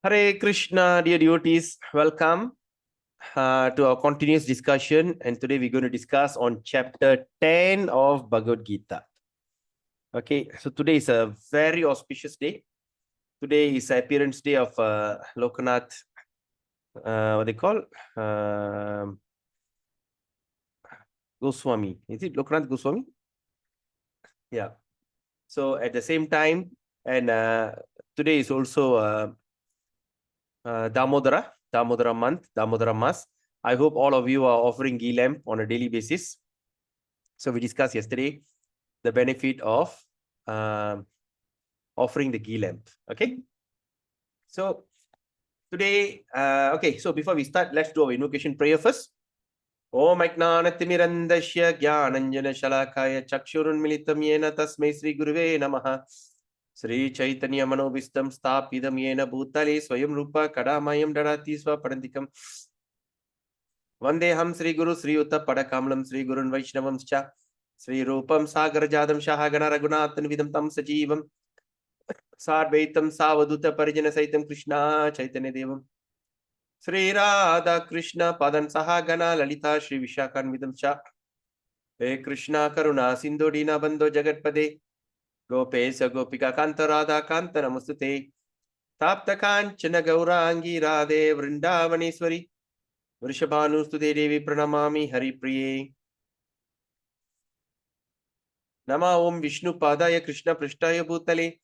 Hare Krishna, dear devotees, welcome to our continuous discussion. And today we're going to discuss on chapter 10 of Bhagavad Gita. Okay, so today is a very auspicious day. Today is appearance day of Lokanath, what they call Goswami. Is it Lokanath Goswami? Yeah. So at the same time, and today is also Damodara month, Damodara Mas. I hope all of you are offering ghee lamp on a daily basis. So we discussed yesterday the benefit of offering the ghee lamp. Okay. So today, okay. So before we start, let's do our invocation prayer first. Om Ajnanatimirandasya Gyananjana Shalakaya Chakshurunmilitam Yena Tasmai Sri Guruve Namaha. Sri Chaitanya Manobhistam Stapidam Yena Bhutale Swayam Rupa Kadamayam Dadati Swaparantikam. Vandeham Sri Guru Sri Utta Padakamlam Sri Gurun Vaishnavam Cha Sri Rupam Sagar Jadam Shahagana Raghunathan Vidam Tam Sajivam Sarvaitam Savaduta Parijana Saitam Krishna Chaitanya Devam Sri Radha Krishna Padan Sahagana Lalita Sri Vishakan Vidam Cha He Krishna Karuna Sindhu Dina Bandho Jagatpade Gopesa Gopika Kanta Radha Kanta Namastute Tapta Kanchana Gaurangi Radhe Vrindavaneshwari Vrishabhanustude Devi Pranamami Hari Priye Nama Om Vishnu Padaya Krishna Prishtaya Bhutale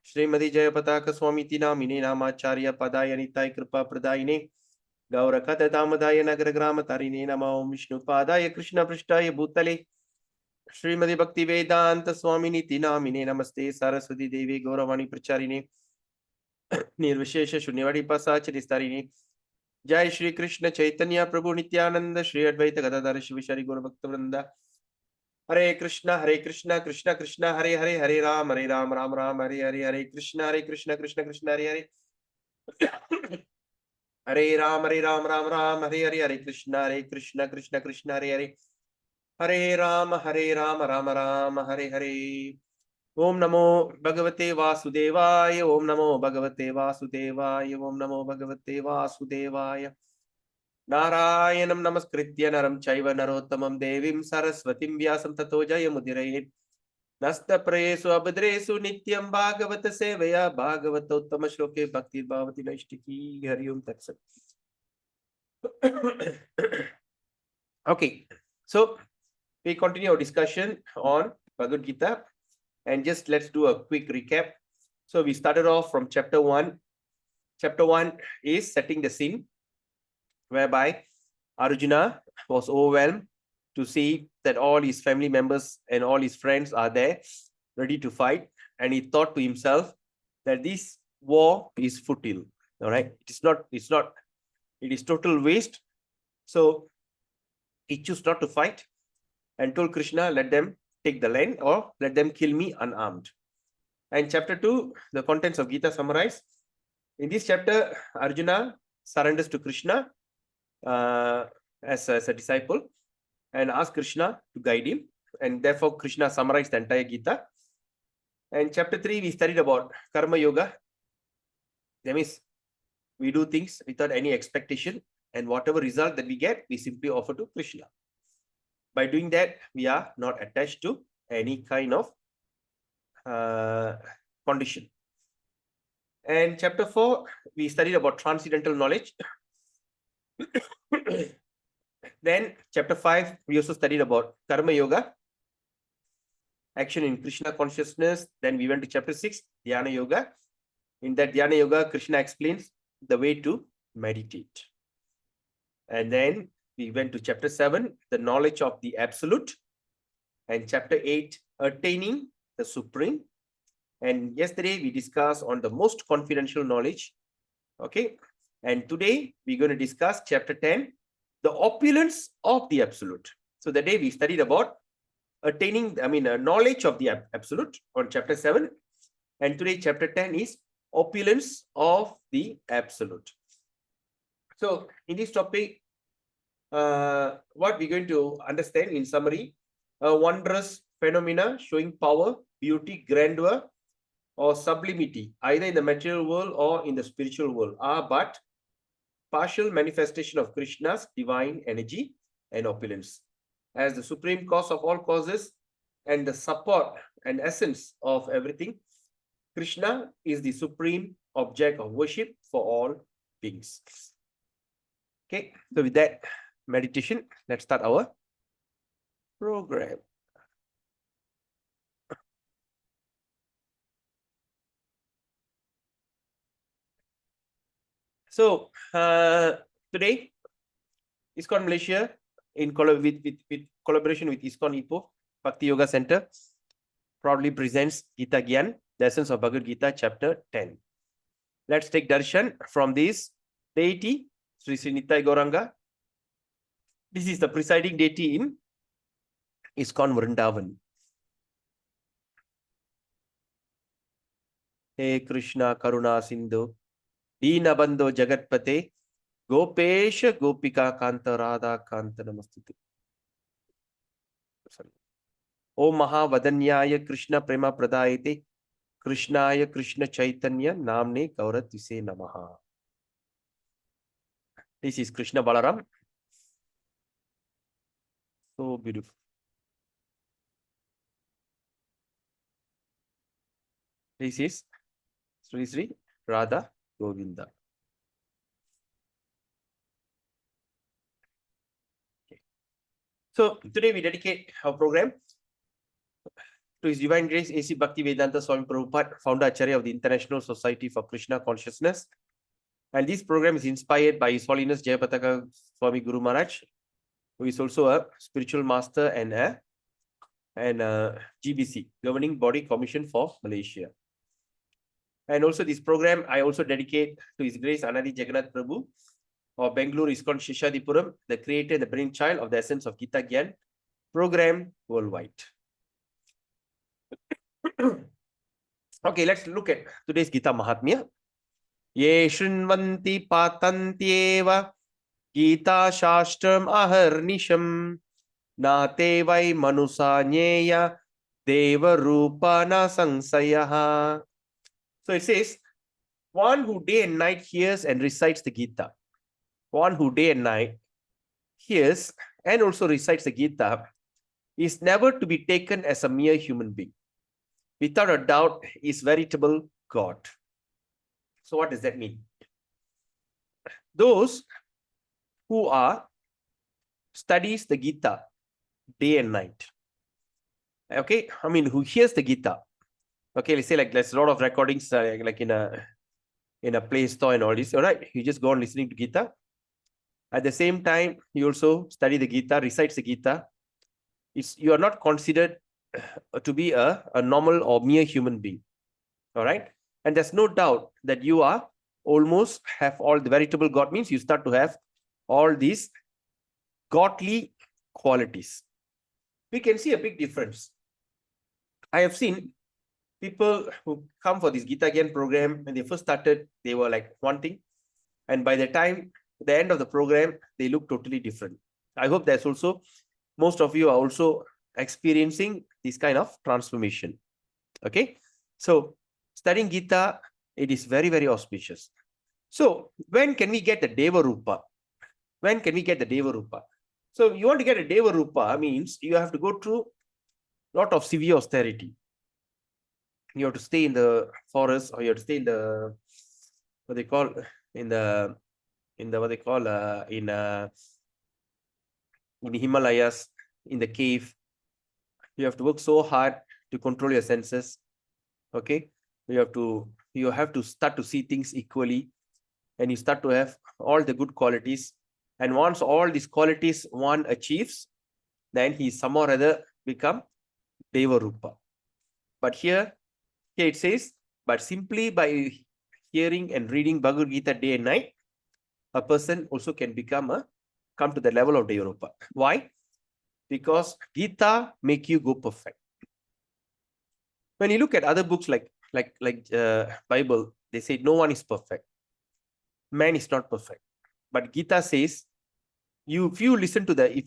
Srimadi Jayapataka Swami Namine Namacharya Padaya Nitai Kripa Pradayine Gaurakata Damadaya Nagaragrama Tarine Nama Om Vishnu Padaya Krishna Prishtaya Bhutale Srimadi Bhakti Vedanta Swami Namine Namaste Saraswati Devi Gauravani Pracharine Nirvishesha Shunyavadi Pasachari Starine Jai Shri Krishna Chaitanya Prabhu Nityananda Shri Advaita Gadadhar Shivishari Guru Bhakta Vrinda Hare Krishna Krishna Krishna Hare Hare Hare Ram Ram Ram Hare Hare Hare Krishna Krishna Krishna Hare Hare Hare Ram Ram Hare Hare Hare Krishna Krishna Hare Hare Hare Ram Ram Hare Hare Om Namo Bhagavate Vasudevaya Om Namo Bhagavate Vasudevaya Om Namo Bhagavate Vasudevaya Narayanam Namaskritya Naram Chaiva Narottamam Devim Saraswatim Vyasam Tato Jayamudiraye Nasta Prayesu Abhadresu Nityam Bhagavata Sevaya Bhagavata Uttama Shloke Bhakti Bhavati Naishtiki Hari Om Tatsat. Okay, so we continue our discussion on Bhagavad Gita and just let's do a quick recap. So we started off from chapter 1. Chapter 1 is setting the scene, whereby Arjuna was overwhelmed to see that all his family members and all his friends are there ready to fight, and he thought to himself that this war is futile. All right, it is total waste. So he chose not to fight and told Krishna, let them take the land or let them kill me unarmed. And chapter 2, the contents of Gita summarized. In this chapter, Arjuna surrenders to Krishna as a disciple and asks Krishna to guide him. And therefore, Krishna summarized the entire Gita. And chapter 3, we studied about Karma Yoga. That means we do things without any expectation, and whatever result that we get, we simply offer to Krishna. By doing that, we are not attached to any kind of condition. And chapter 4, we studied about transcendental knowledge. Then chapter 5, we also studied about Karma Yoga, action in Krishna consciousness. Then we went to chapter 6, Dhyana Yoga. In that Dhyana Yoga, Krishna explains the way to meditate. And then we went to chapter 7, the knowledge of the absolute. And chapter 8, attaining the supreme. And yesterday we discussed on the most confidential knowledge. Okay. And today we're going to discuss chapter 10, the opulence of the absolute. So the day we studied about attaining, knowledge of the absolute on chapter 7. And today chapter 10 is opulence of the absolute. So in this topic, what we're going to understand in summary, a wondrous phenomena showing power, beauty, grandeur or sublimity, either in the material world or in the spiritual world, are but partial manifestation of Krishna's divine energy and opulence. As the supreme cause of all causes and the support and essence of everything, Krishna is the supreme object of worship for all beings. Okay, so with that meditation, let's start our program. So today, ISKCON Malaysia, in with collaboration with ISKCON Ipoh Bhakti Yoga Center, proudly presents Gita Gyan, the essence of Bhagavad Gita, chapter 10. Let's take darshan from this deity, Sri Sri Nitai Gauranga. This is the presiding deity in ISKCON Vrindavan. Hey Krishna Karuna Sindhu, Dina Bandho Jagatpate, Gopesha Gopika Kanta Radha Kanta Namastute. Om Mahavadanyaya Krishna Prema Pradayate, Krishnaya Krishna Chaitanya Namne Gauratise Namaha. This is Krishna Balaram. So beautiful. This is Sri Sri Radha Govinda. Okay. So today we dedicate our program to His Divine Grace A.C. Bhaktivedanta Swami Prabhupada, founder Acharya of the International Society for Krishna Consciousness. And this program is inspired by His Holiness Jayapataka Swami Guru Maharaj, who is also a spiritual master and a GBC, Governing Body Commission for Malaysia. And also this program, I also dedicate to His Grace Anadi Jagannath Prabhu of Bangalore ISKCON Shishadipuram, the creator and the brainchild of the essence of Gita Gyan program worldwide. Okay, let's look at today's Gita Mahatmya. Ye Shrinvanti Patantyeva Gita Shastram Aharnisham Nate Vai Manusa Nyeya Deva Rupa Na Sangsayaha. So it says, one who day and night hears and recites the Gita, one who day and night hears and also recites the Gita is never to be taken as a mere human being. Without a doubt, is veritable God. So what does that mean? Those who are studies the Gita day and night. Okay, I mean, who hears the Gita. Okay, let's say like there's a lot of recordings like in a Play Store and all this. All right, you just go on listening to Gita. At the same time, you also study the Gita, recites the Gita. You are not considered to be a normal or mere human being. All right. And there's no doubt that you are almost have all the veritable God, means you start to have all these godly qualities. We can see a big difference. I have seen people who come for this Gita Gyan program, when they first started, they were like one thing. And by the time, the end of the program, they look totally different. I hope that's also, most of you are also experiencing this kind of transformation. Okay. So studying Gita, it is very, very auspicious. So when can we get the Deva Rupa? When can we get the Deva Rupa? So you want to get a Deva Rupa means you have to go through a lot of severe austerity. You have to stay in the forest, or you have to stay in the, what they call, in the Himalayas, in the cave. You have to work so hard to control your senses. Okay, you have to start to see things equally, and you start to have all the good qualities. And once all these qualities one achieves, then he somehow or other become Deva Rupa. But here it says, but simply by hearing and reading Bhagavad Gita day and night, a person also can come to the level of Deva Rupa. Why? Because Gita make you go perfect. When you look at other books like Bible, they say no one is perfect. Man is not perfect. But Gita says, if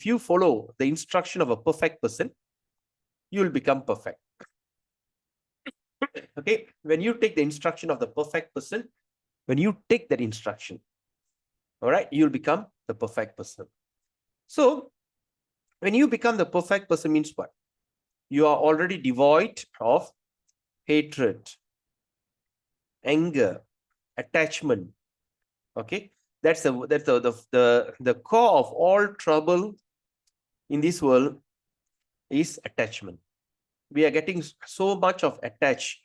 you follow the instruction of a perfect person, you will become perfect. Okay, when you take the instruction of the perfect person, when you take that instruction, all right, you'll become the perfect person. So when you become the perfect person means what? You are already devoid of hatred, anger, attachment. Okay, that's the core of all trouble in this world is attachment. We are getting so much of attached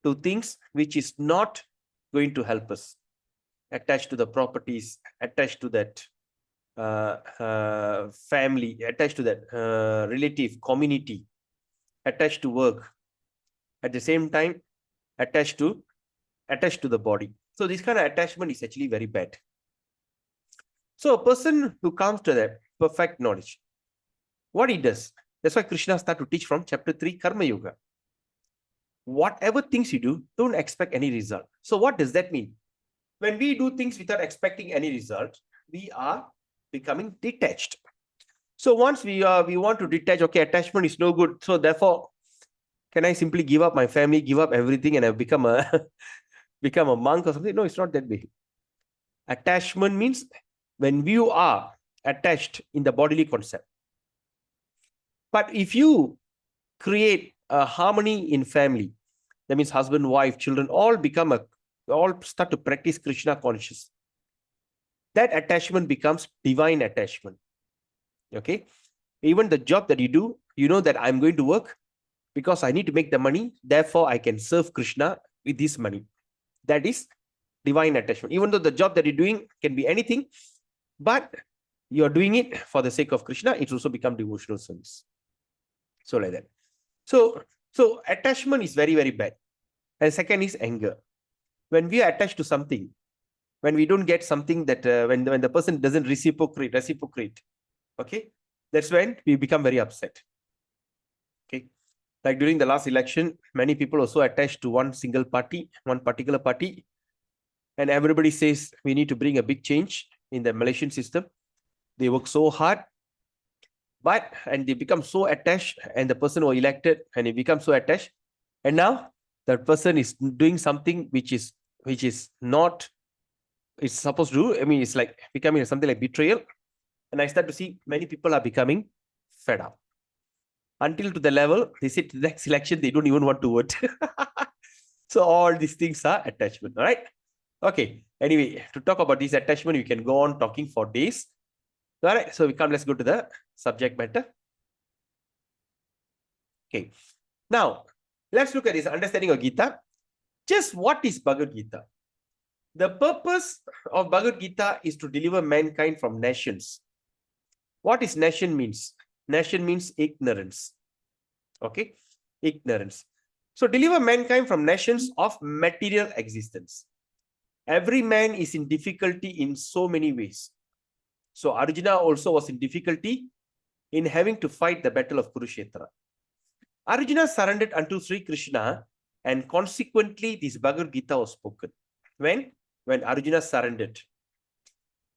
to things which is not going to help us. Attached to the properties, attached to that family, attached to that relative community, attached to work. At the same time, attached to the body. So this kind of attachment is actually very bad. So a person who comes to that perfect knowledge, what he does, that's why Krishna started to teach from chapter 3, Karma Yoga. Whatever things you do, don't expect any result. So what does that mean? When we do things without expecting any result, we are becoming detached. So once we want to detach, okay, attachment is no good. So therefore, can I simply give up my family, give up everything, and I've become a become a monk or something? No, it's not that way. Attachment means when you are attached in the bodily concept. But if you create a harmony in family, that means husband, wife, children, all start to practice Krishna conscious. That attachment becomes divine attachment. Okay. Even the job that you do, you know that I'm going to work because I need to make the money. Therefore, I can serve Krishna with this money. That is divine attachment. Even though the job that you're doing can be anything, but you're doing it for the sake of Krishna, it's also become devotional service. So like that. So attachment is very, very bad. And second is anger. When we are attached to something, when we don't get something that when the person doesn't reciprocate, okay, that's when we become very upset. Okay, like during the last election, many people also attached to one single party, one particular party, and everybody says we need to bring a big change in the Malaysian system. They work so hard, and they become so attached, and the person was elected, and he becomes so attached, and now that person is doing something which is not it's supposed to do. I mean, it's like becoming something like betrayal. And I start to see many people are becoming fed up until to the level they say to the next election they don't even want to vote. So all these things are attachment. All right. Okay. Anyway, to talk about this attachment, we can go on talking for days. All right. So let's go to the subject matter. Okay. Now, let's look at this understanding of Gita. Just what is Bhagavad Gita? The purpose of Bhagavad Gita is to deliver mankind from nations. What is nation means? Nation means ignorance. Okay, ignorance. So deliver mankind from nations of material existence. Every man is in difficulty in so many ways. So Arjuna also was in difficulty in having to fight the battle of Kurukshetra. Arjuna surrendered unto Sri Krishna, and consequently this Bhagavad Gita was spoken. When Arjuna surrendered.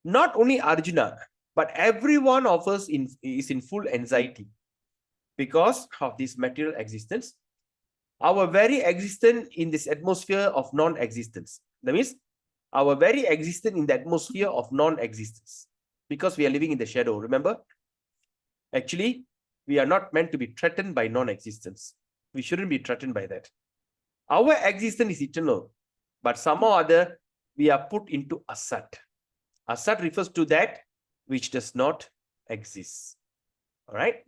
Not only Arjuna, but every one of us is in full anxiety because of this material existence. Our very existence in this atmosphere of non-existence. That means our very existence in the atmosphere of non-existence, because we are living in the shadow. Remember, actually, we are not meant to be threatened by non-existence. We shouldn't be threatened by that. Our existence is eternal, but somehow or other we are put into asat. Asat refers to that which does not exist. All right.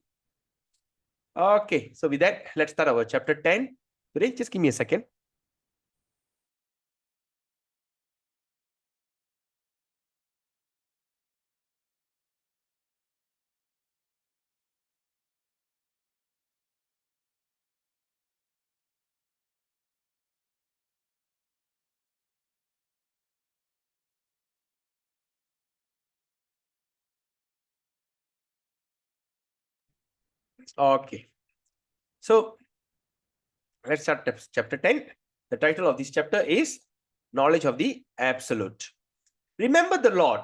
Okay. So with that, let's start our chapter 10. Today, just give me a second. Okay. So let's start chapter 10. The title of this chapter is Knowledge of the Absolute. Remember the Lord.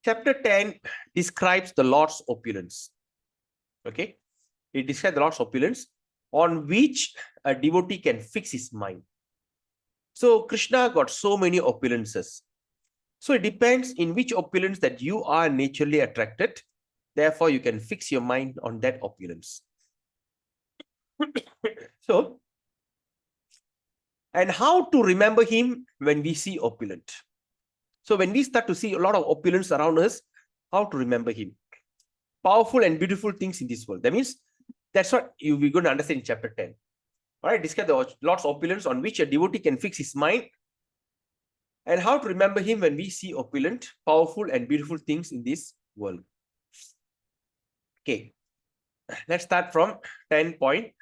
Chapter 10 describes the Lord's opulence. Okay, it describes the Lord's opulence on which a devotee can fix his mind. So Krishna got so many opulences. So it depends in which opulence that you are naturally attracted. Therefore, you can fix your mind on that opulence. So, and how to remember him when we see opulent? So when we start to see a lot of opulence around us, how to remember him? Powerful and beautiful things in this world. That means that's what we're going to understand in chapter 10. All right, describe the Lord's opulence on which a devotee can fix his mind, and how to remember him when we see opulent, powerful, and beautiful things in this world. Okay, let's start from 10.1.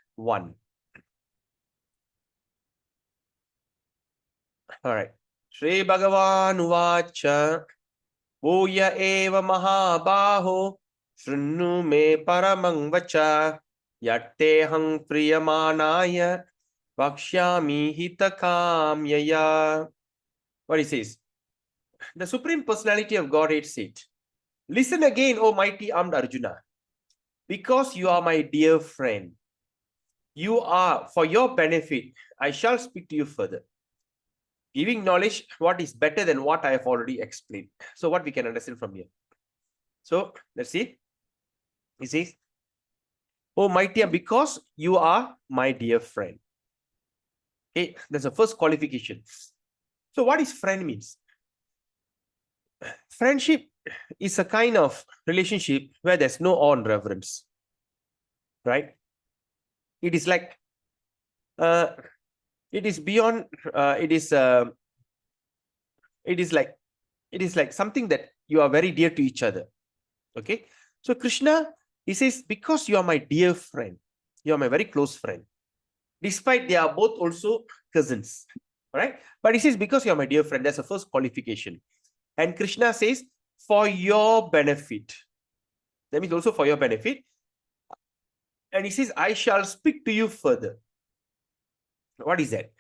All right. Shri Bhagavan Uvacha Voya eva mahabaho Shrinnu me paramang vacha Yattehang priyamanaya Vakshyami hitakamyaya. What he says? The Supreme Personality of Godhead said, listen again, O mighty armed Arjuna, because you are my dear friend. You are, for your benefit, I shall speak to you further, giving knowledge what is better than what I have already explained. So what we can understand from here. So let's see. He says, oh mighty, because you are my dear friend. Okay, that's the first qualification. So what is friend means? Friendship is a kind of relationship where there's no awe and reverence, right? It is like, it is beyond, it is like something that you are very dear to each other. Okay, so Krishna, he says, because you are my dear friend, you are my very close friend, despite they are both also cousins, right? But he says, because you are my dear friend, that's the first qualification. And Krishna says, for your benefit. That means also for your benefit. And he says, I shall speak to you further. What is that?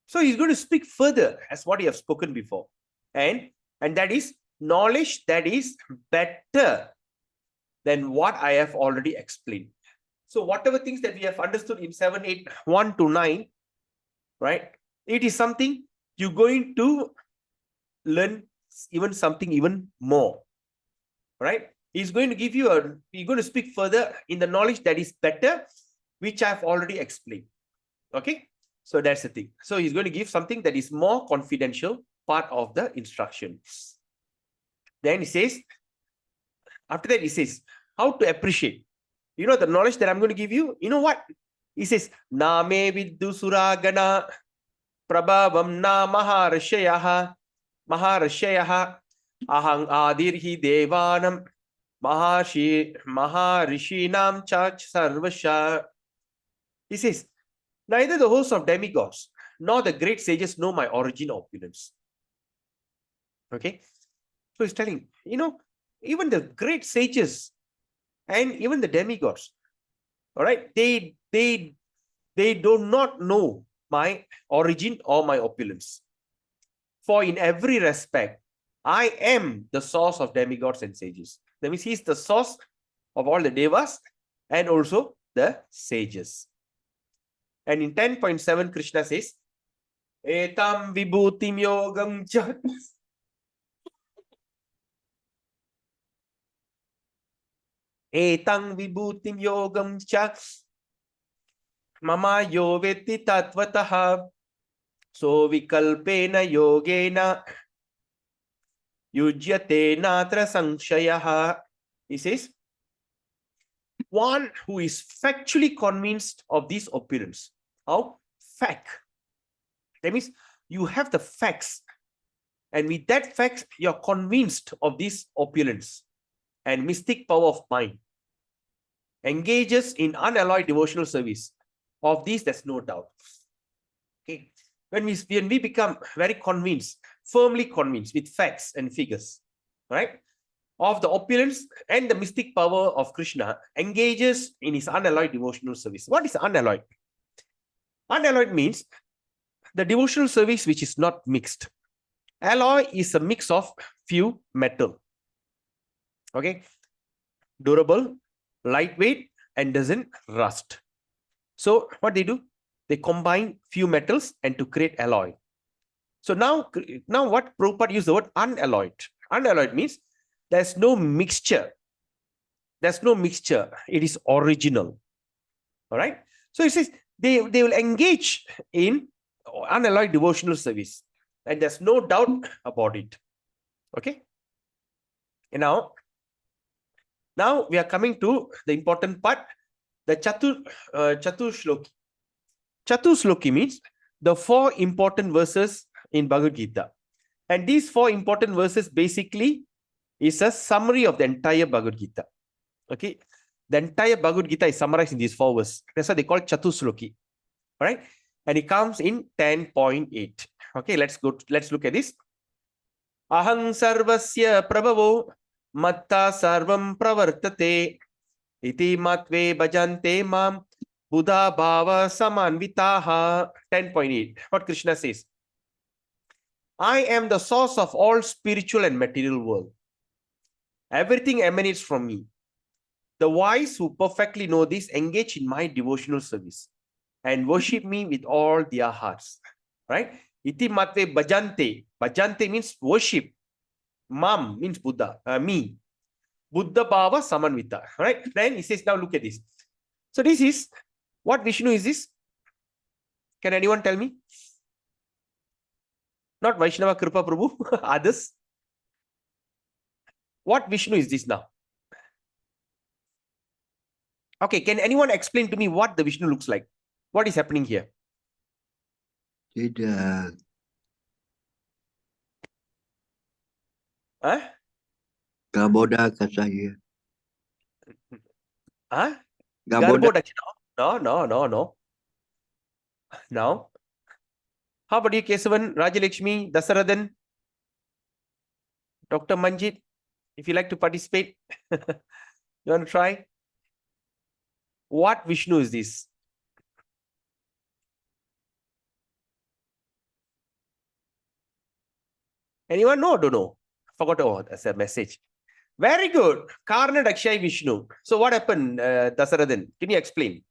So he's going to speak further as what he has spoken before. And that is knowledge that is better than what I have already explained. So whatever things that we have understood in 7, 8, 1 to 9, right? It is something you're going to learn something even more, right? He's going to give you he's going to speak further in the knowledge that is better, which I've already explained. Okay, so that's the thing. So he's going to give something that is more confidential part of the instruction. Then he says, after that he says, how to appreciate. You know the knowledge that I'm going to give you? You know what? He says, Name viddu suragana prabhavam na maharashayaha ahang adirhi devanam maharishinam chach sarvasha. He says, neither the host of demigods nor the great sages know my origin or opulence. Okay, so he's telling, you know, even the great sages and even the demigods, all right, they do not know my origin or my opulence. For in every respect, I am the source of demigods and sages. That means he's the source of all the devas and also the sages. And in 10.7, Krishna says, Etam vibhutim yogam cha. Etang vibhutim yogam cha. Mama yo veti tatvataha. So vikalpena yogena yujyate natra sangshayaha. He says, one who is factually convinced of this opulence. How? Fact. That means you have the facts. And with that fact, you're convinced of this opulence and mystic power of mind. Engages in unalloyed devotional service. Of these, there's no doubt. Okay. When we become very convinced, firmly convinced with facts and figures, right, of the opulence and the mystic power of Krishna, engages in his unalloyed devotional service. What is unalloyed? Unalloyed means the devotional service which is not mixed. Alloy is a mix of few metal. Okay, durable, lightweight, and doesn't rust. So what they do? They combine few metals and to create alloy. So now what Prabhupada used the word unalloyed. Unalloyed means there's no mixture. There's no mixture. It is original. All right. So it says they will engage in unalloyed devotional service, and there's no doubt about it. Okay. And now we are coming to the important part, the Chatushloki. Chatushloki means the 4 important verses in Bhagavad Gita. And these 4 important verses basically is a summary of the entire Bhagavad Gita. Okay. The entire Bhagavad Gita is summarized in these 4 verses. That's why they call Chatushloki. All right. And it comes in 10.8. Okay. Let's look at this. Aham sarvasya prabhavo matta sarvam pravartate iti matve bhajante mam buddha bhava samanvitaha. 10.8. What Krishna says. I am the source of all spiritual and material world. Everything emanates from me. The wise who perfectly know this engage in my devotional service and worship me with all their hearts. Right? Iti matve bhajante. Bhajante means worship. Mam means Buddha. Me. Buddha bhava samanvita. Right? Then he says, now look at this. So this is, what Vishnu is this? Can anyone tell me? Not Vaishnava Kripa Prabhu, others. What Vishnu is this now? Okay, can anyone explain to me what the Vishnu looks like? What is happening here? Huh? Gaboda Kasaya. Huh? Gaboda. No. Now, how about you, Kesavan, Rajalakshmi, Dasarathan, Dr. Manjit? If you like to participate, you want to try? What Vishnu is this? Anyone? No, don't know. Forgot. Oh, that's a message. Very good. Karna Dakshay Vishnu. So what happened, Dasarathan? Can you explain?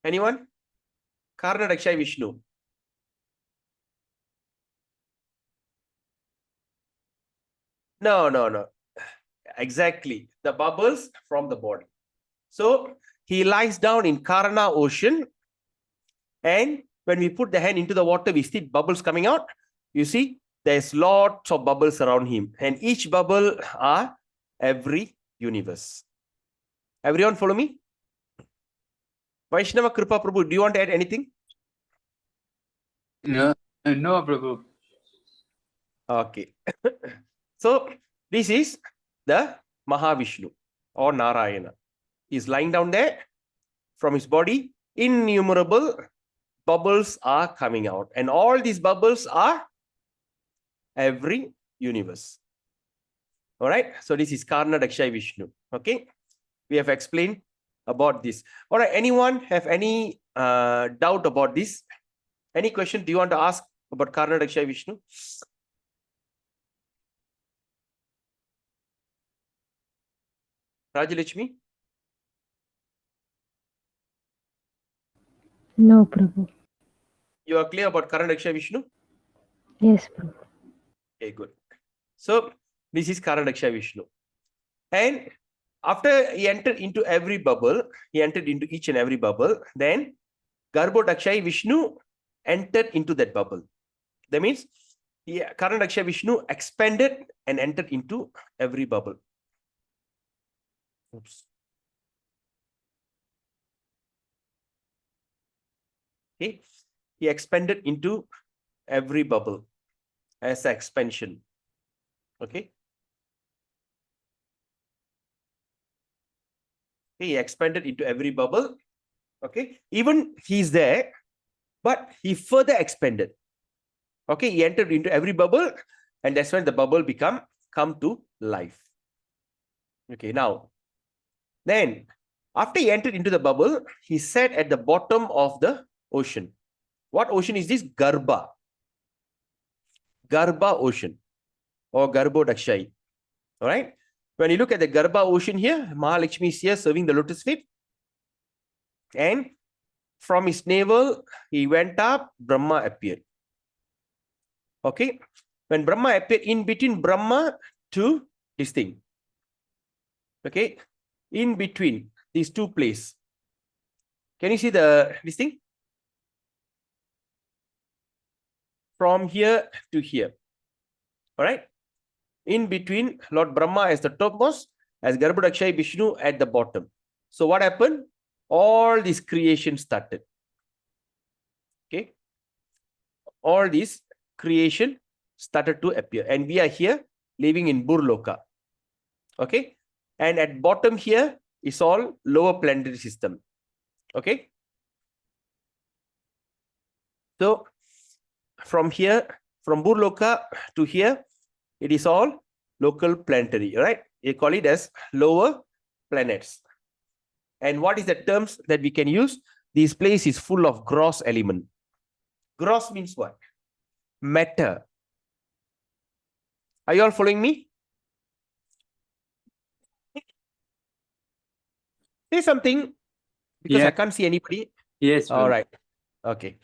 Anyone? Karna Dakshay Vishnu. No. Exactly. The bubbles from the body. So he lies down in Karna ocean, and when we put the hand into the water, we see bubbles coming out. You see, there's lots of bubbles around him, and each bubble are every universe. Everyone follow me? Vaishnava Kripa Prabhu, do you want to add anything? No, Prabhu. Okay. So this is the Mahavishnu or Narayana. He's lying down there. From his body, innumerable bubbles are coming out. And all these bubbles are every universe. All right. So this is Karna Dakshay Vishnu. Okay. We have explained about this. All right. Anyone have any doubt about this? Any question do you want to ask about Karna Dakshay Vishnu? Rajalakshmi? No, Prabhu. You are clear about Karna Dakshay Vishnu? Yes, Prabhu. Okay, good. So this is Karna Dakshay Vishnu. And after he entered into every bubble, he entered into each and every bubble, then Garbho Dakshay Vishnu entered into that bubble. That means Karna Dakshay Vishnu expanded and entered into every bubble. Oops. Okay. He expanded into every bubble as an expansion. Okay. He expanded into every bubble. Okay. Even he's there, but he further expanded. Okay. He entered into every bubble, and that's when the bubble come to life. Okay. Now, then after he entered into the bubble, he sat at the bottom of the ocean. What ocean is this? Garbha. Garbha ocean or Garbhodakshai. All right. When you look at the Garbha ocean here, Mahalakshmi is here serving the lotus feet. And from his navel, he went up, Brahma appeared. Okay. When Brahma appeared, in between Brahma to this thing. Okay. In between these two places. Can you see this thing? From here to here. All right. In between, Lord Brahma as the topmost, as Garbhodakshai Vishnu at the bottom. So what happened? All this creation started. Okay. All this creation started to appear. And we are here living in Burloka. Okay. And at bottom here is all lower planetary system. Okay. So from here, from Burloka to here, it is all local planetary, right? You call it as lower planets. And what is the terms that we can use? This place is full of gross element. Gross means what? Matter. Are you all following me? Say something because I can't see anybody. Yes. All right. Okay.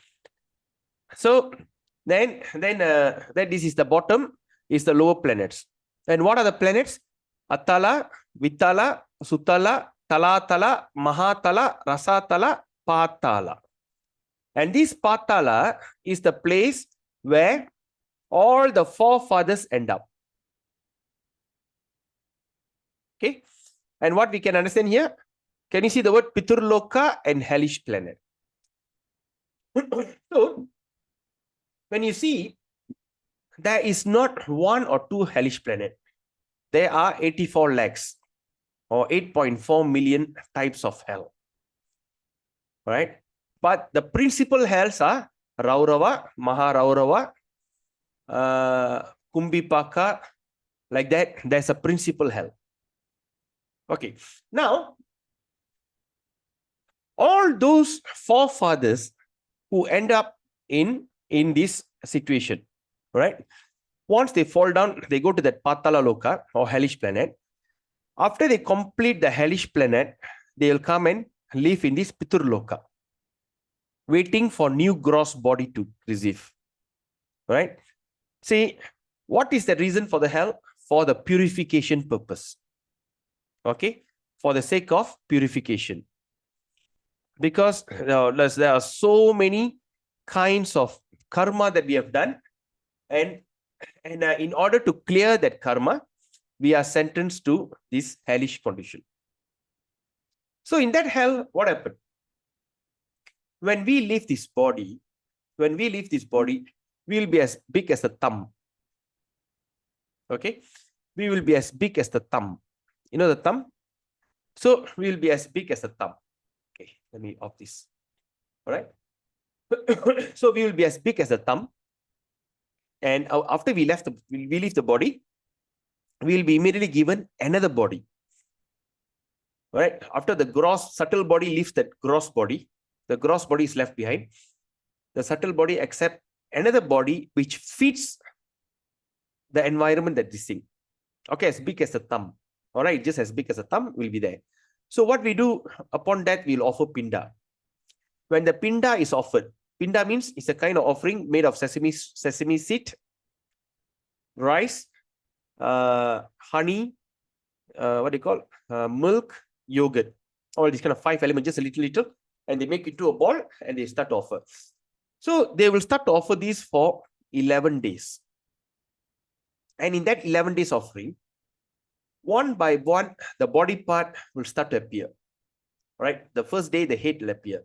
So then this is the bottom, is the lower planets. And what are the planets? Atala, Vitala, Sutala, Talatala, Mahatala, Rasatala, Patala. And this Patala is the place where all the forefathers end up. Okay. And what we can understand here, can you see the word Piturloka and hellish planet? So, when you see, there is not one or two hellish planet. There are 84 lakhs or 8.4 million types of hell. All right. But the principal hells are Raurava, Maharaurava, Kumbhipaka, like that. There's a principal hell. Okay. Now, all those forefathers who end up in this situation, right? Once they fall down, they go to that Patala Loka or hellish planet. After they complete the hellish planet, they will come and live in this Pitur Loka, waiting for new gross body to receive. Right? See, what is the reason for the hell? For the purification purpose. Okay? For the sake of purification. Because there are so many kinds of karma that we have done, and in order to clear that karma, we are sentenced to this hellish condition. So in that hell, what happened? When we leave this body, we will be as big as the thumb. Okay? We will be as big as the thumb. You know the thumb? So we will be as big as the thumb. Okay, let me off this. All right? So we will be as big as the thumb. And after we leave the body, we will be immediately given another body. All right? After the gross, subtle body leaves that gross body, the gross body is left behind. The subtle body accepts another body which fits the environment that this thing. Okay, as big as the thumb. All right, just as big as a thumb will be there. So what we do upon that, we'll offer pinda. When the pinda is offered, pinda means it's a kind of offering made of sesame seed, rice, honey, what do you call? Milk, yogurt. All these kind of 5 elements, just a little, and they make it to a ball and they start to offer. So they will start to offer these for 11 days. And in that 11 days offering, one by one, the body part will start to appear. Right? The first day, the head will appear.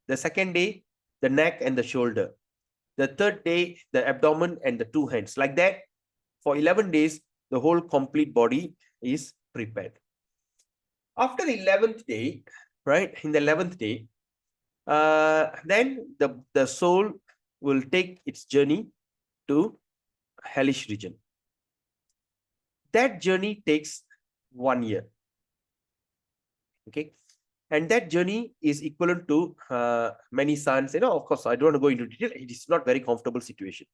The second day, the neck and the shoulder. The third day, the abdomen and the 2 hands. Like that, for 11 days, the whole complete body is prepared. After the 11th day, right? In the 11th day, then the soul will take its journey to hellish region. That journey takes 1 year. Okay. And that journey is equivalent to many sons. Of course, I don't want to go into detail. It is not very comfortable situation.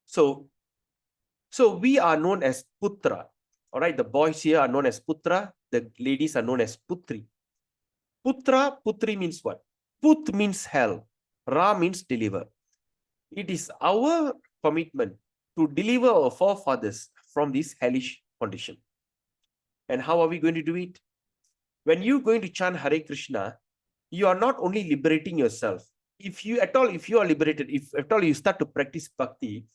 So we are known as Putra. All right, the boys here are known as Putra. The ladies are known as Putri. Putra, Putri means what? Put means hell. Ra means deliver. It is our commitment to deliver our forefathers from this hellish condition. And how are we going to do it? When you're going to chant Hare Krishna, you are not only liberating yourself. If you are liberated, if at all you start to practice bhakti,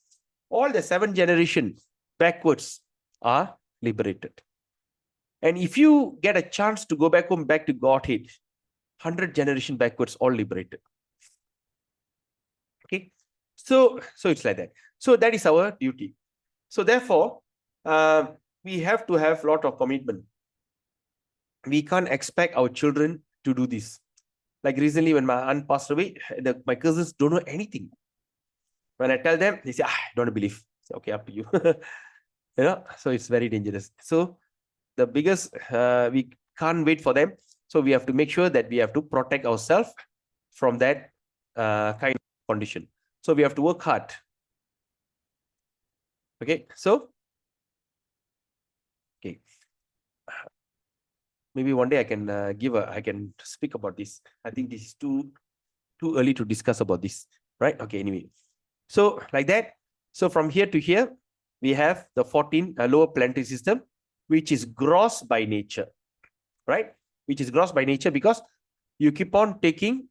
all the 7 generations backwards are liberated. And if you get a chance to go back home, back to Godhead, 100 generations backwards, all liberated. Okay. So it's like that. So that is our duty. So therefore, we have to have a lot of commitment. We can't expect our children to do this. Like recently when my aunt passed away, my cousins don't know anything. When I tell them, they say, I don't believe. Say, okay, up to you. So it's very dangerous. So the biggest, we can't wait for them. So we have to make sure that we have to protect ourselves from that kind of condition. So we have to work hard. Okay, so okay, maybe one day I can I can speak about this. I think this is too early to discuss about this, right? Okay, anyway, so like that. So from here to here, we have the 14 lower planetary system, which is gross by nature, right? Which is gross by nature because you keep on taking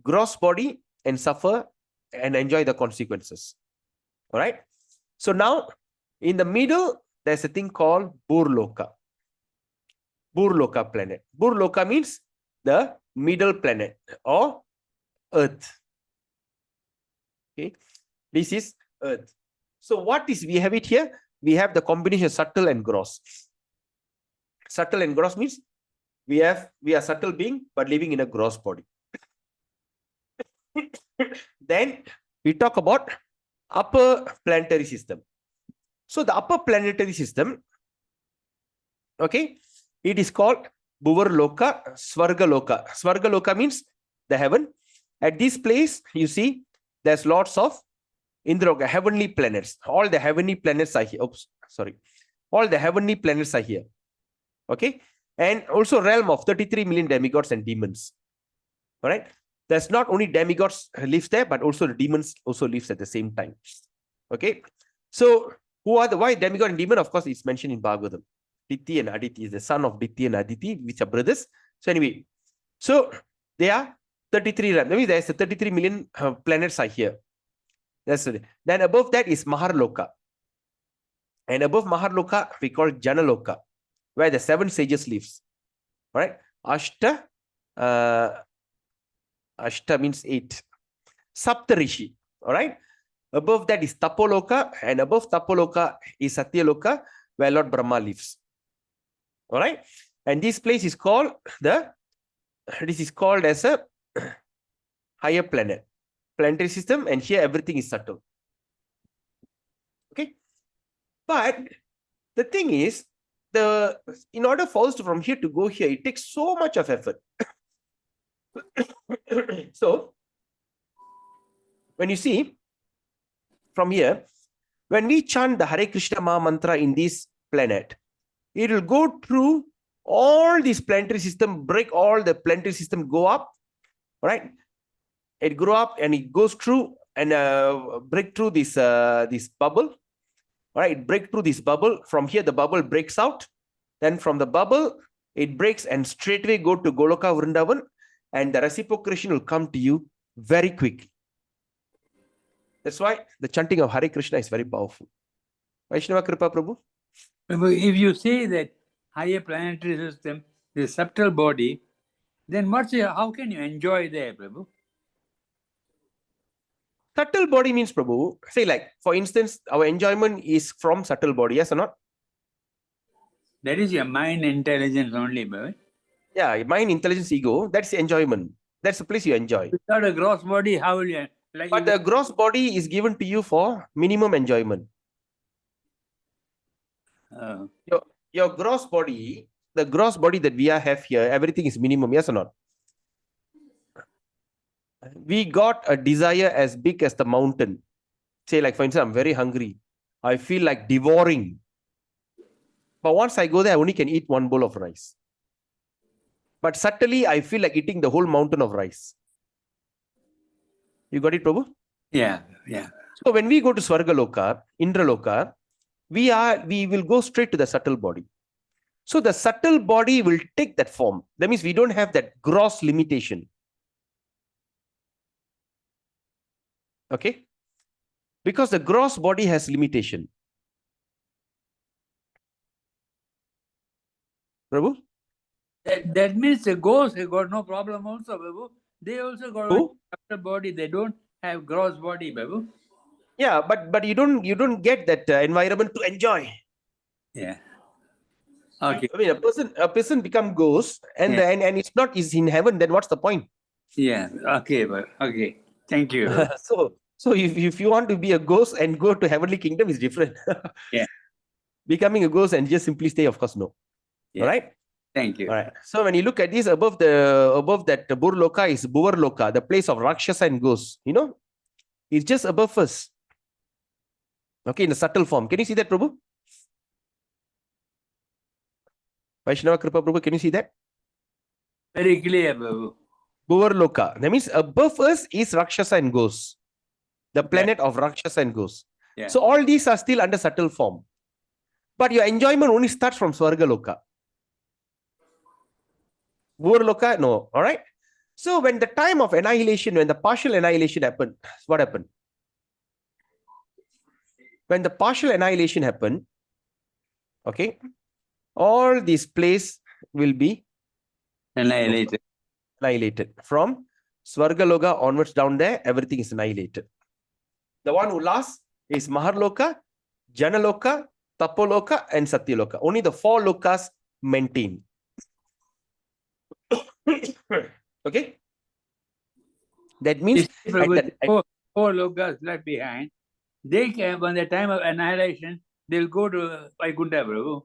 gross body and suffer and enjoy the consequences. All right. So now in the middle, there's a thing called Burloka. Burloka planet. Burloka means the middle planet or Earth. Okay. This is Earth. So what is, we have it here? We have the combination subtle and gross. Subtle and gross means we are subtle being, but living in a gross body. Then we talk about upper planetary system. So the upper planetary system, okay, it is called Bhuvarloka, Svargaloka. Svargaloka means the heaven. At this place, you see, there's lots of Indraloka, heavenly planets. All the heavenly planets are here. Oops, sorry. All the heavenly planets are here. Okay. And also realm of 33 million demigods and demons. All right. There's not only demigods lives there, but also the demons also lives at the same time. Okay. So who are why demigod and demon? Of course, it's mentioned in Bhagavatam. Diti and Aditi is the son of Diti and Aditi, which are brothers. So anyway, so they are 33 realms. That means there's 33 million planets are here. Then above that is Maharloka. And above Maharloka, we call Janaloka, where the 7 sages lives. All right. Ashta means 8. Saptarishi. All right. Above that is Tapoloka, and above Tapoloka is Satyaloka, where Lord Brahma lives. All right. And this place is called as a higher planetary system, and here everything is subtle. Okay. But the thing is, in order for us from here to go here, it takes so much of effort. So when you see from here, when we chant the Hare Krishna Maha Mantra in this planet, it will go through all this planetary system, break all the planetary system, go up, right? It grow up and it goes through and break through this bubble. All right, break through this bubble. From here, the bubble breaks out. Then from the bubble, it breaks and straightway go to Goloka Vrindavan, and the reciprocation will come to you very quickly. That's why the chanting of Hare Krishna is very powerful. Vaishnava Kripa Prabhu. If you say that higher planetary system, the subtle body, then how can you enjoy there, Prabhu? Subtle body means, Prabhu, say like, for instance, our enjoyment is from subtle body, yes or not? That is your mind intelligence only, Prabhu. Yeah, mind, intelligence, ego, that's enjoyment. That's the place you enjoy. Without a gross body, how will you? But the gross body is given to you for minimum enjoyment. Your gross body, the gross body that we have here, everything is minimum, yes or not? We got a desire as big as the mountain. Say, like, for instance, I'm very hungry. I feel like devouring. But once I go there, I only can eat one bowl of rice. But subtly, I feel like eating the whole mountain of rice. You got it, Prabhu? Yeah. So when we go to Swargaloka, Indraloka, we will go straight to the subtle body. So the subtle body will take that form. That means we don't have that gross limitation. Okay? Because the gross body has limitation. Prabhu? That means the ghosts have got no problem also, Babu. They also got a subtle body. They don't have gross body, Babu. Yeah, but you don't get that environment to enjoy. Yeah. Okay. I mean, a person become ghost and Yeah. and it's not is in heaven. Then what's the point? Yeah. Okay, Babu. Okay. Thank you. So if you want to be a ghost and go to heavenly kingdom is different. Yeah. Becoming a ghost and just simply stay, of course, no. Yeah. All right. Thank you. All right. So when you look at this above that Burloka is Buvarloka, the place of Rakshasa and ghosts. You know, it's just above us. Okay, in a subtle form. Can you see that, Prabhu? Vaishnava Kripa Prabhu, can you see that? Very clear, Babu. Buvarloka. That means above us is Rakshasa and ghosts. The planet of Rakshasa and ghosts. Yeah. So all these are still under subtle form. But your enjoyment only starts from Swargaloka. Buvarloka, no. All right. So when the time of annihilation, when the partial annihilation happened, what happened? When the partial annihilation happened, okay, all these place will be Annihilated. annihilated. From Swargaloka onwards down there, everything is annihilated. The one who lasts is Maharloka, Janaloka, Tapoloka, and Satyaloka. Only the 4 lokas maintain. Okay? That means Four lokas left behind. They can, when the time of annihilation, they'll go to Vaikuntha, Prabhu.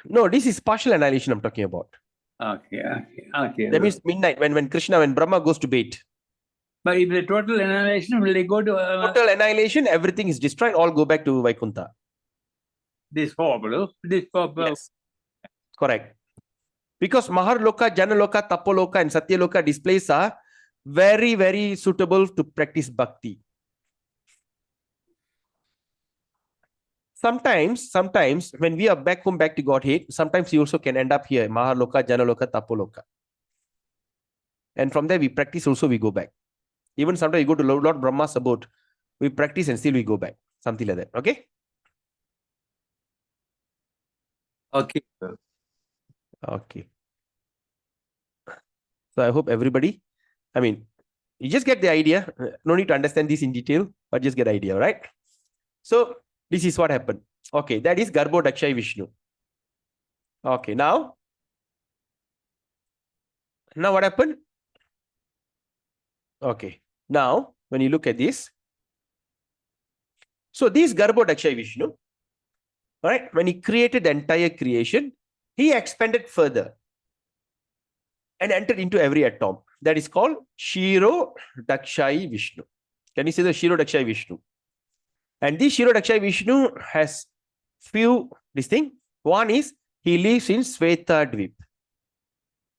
no, this is partial annihilation I'm talking about. Okay. That means midnight, when Brahma goes to bed. But if the total annihilation, will they go to Total annihilation, everything is destroyed, all go back to Vaikuntha. this four, Prabhu? This four, Prabhu. Yes. Correct. Because Maharloka, Janaloka, Tapoloka, and Satyaloka displays are very, very suitable to practice bhakti. Sometimes when we are back home, back to Godhead, sometimes you also can end up here, Maharloka, Janaloka, Tapoloka. And from there we practice also, we go back. Even sometimes you go to Lord Brahma's abode, we practice and still we go back. Something like that. Okay? Okay. Okay. So I hope everybody, I mean, you just get the idea. No need to understand this in detail, but just get the idea, right? So this is what happened. Okay, that is Garbho Dakshai Vishnu. Okay, now what happened? Okay, now when you look at this, so this Garbho Dakshai Vishnu, right? When he created the entire creation, he expanded further and entered into every atom. That is called Shiro Dakshai Vishnu. Can you see the Shiro Dakshai Vishnu? And this Shiro Dakshai Vishnu has few distinct. One is he lives in Sveta Dvip,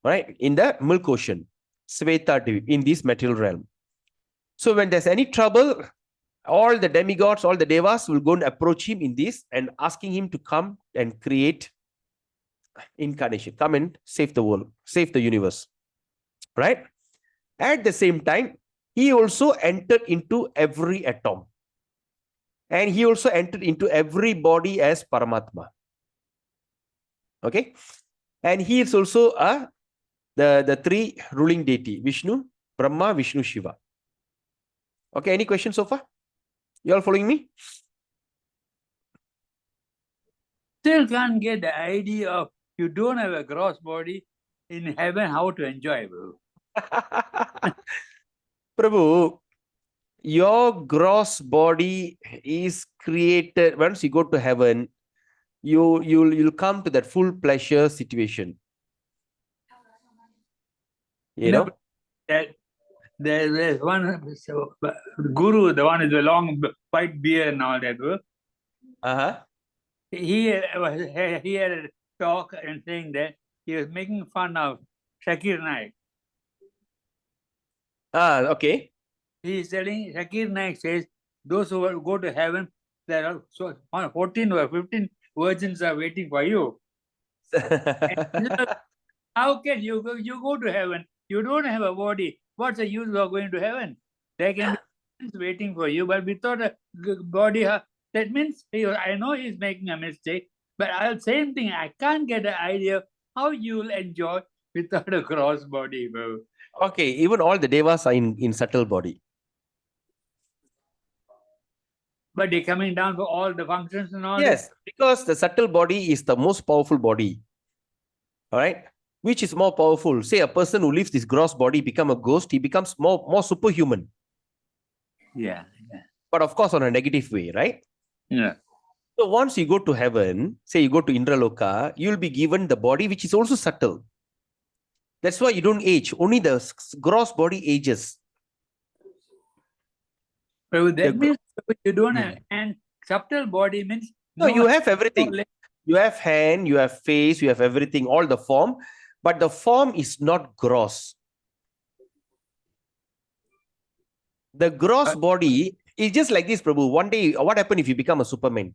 right? In the milk ocean, Sveta Dvip, in this material realm. So when there's any trouble, all the demigods, all the devas will go and approach him in this and asking him to come and create incarnation, come and save the world, save the universe, right? At the same time, he also entered into every atom. And he also entered into every body as Paramatma. Okay? And he is also the 3 ruling deity, Vishnu, Brahma, Vishnu, Shiva. Okay, any questions so far? You all following me? Still can't get the idea of you don't have a gross body in heaven, how to enjoy, bro. Prabhu, your gross body is created once you go to heaven. you'll come to that full pleasure situation. You know? that there's one guru, the one with the long white beard and all that. Uh-huh. He had a talk and saying that he was making fun of Shakir Naik. Okay. He is telling, Shakir Naik says, those who will go to heaven, there are 14 or 15 virgins are waiting for you. And how can you go to heaven? You don't have a body. What's the use of going to heaven? There can be virgins waiting for you, but without a body, that means I know he's making a mistake, but same thing. I can't get an idea how you will enjoy without a cross body, bro. Okay, even all the devas are in subtle body. But they're coming down for all the functions and all. Yes, because the subtle body is the most powerful body. All right. Which is more powerful? Say a person who leaves this gross body become a ghost, he becomes more superhuman. Yeah. But of course, on a negative way, right? Yeah. So once you go to heaven, say you go to Indraloka, you'll be given the body which is also subtle. That's why you don't age. Only the gross body ages. But that The means you don't have, and subtle body means No, you have everything. leg. You have hand, you have face, you have everything, all the form. But the form is not gross. The gross body is just like this, Prabhu. One day, what happens if you become a Superman?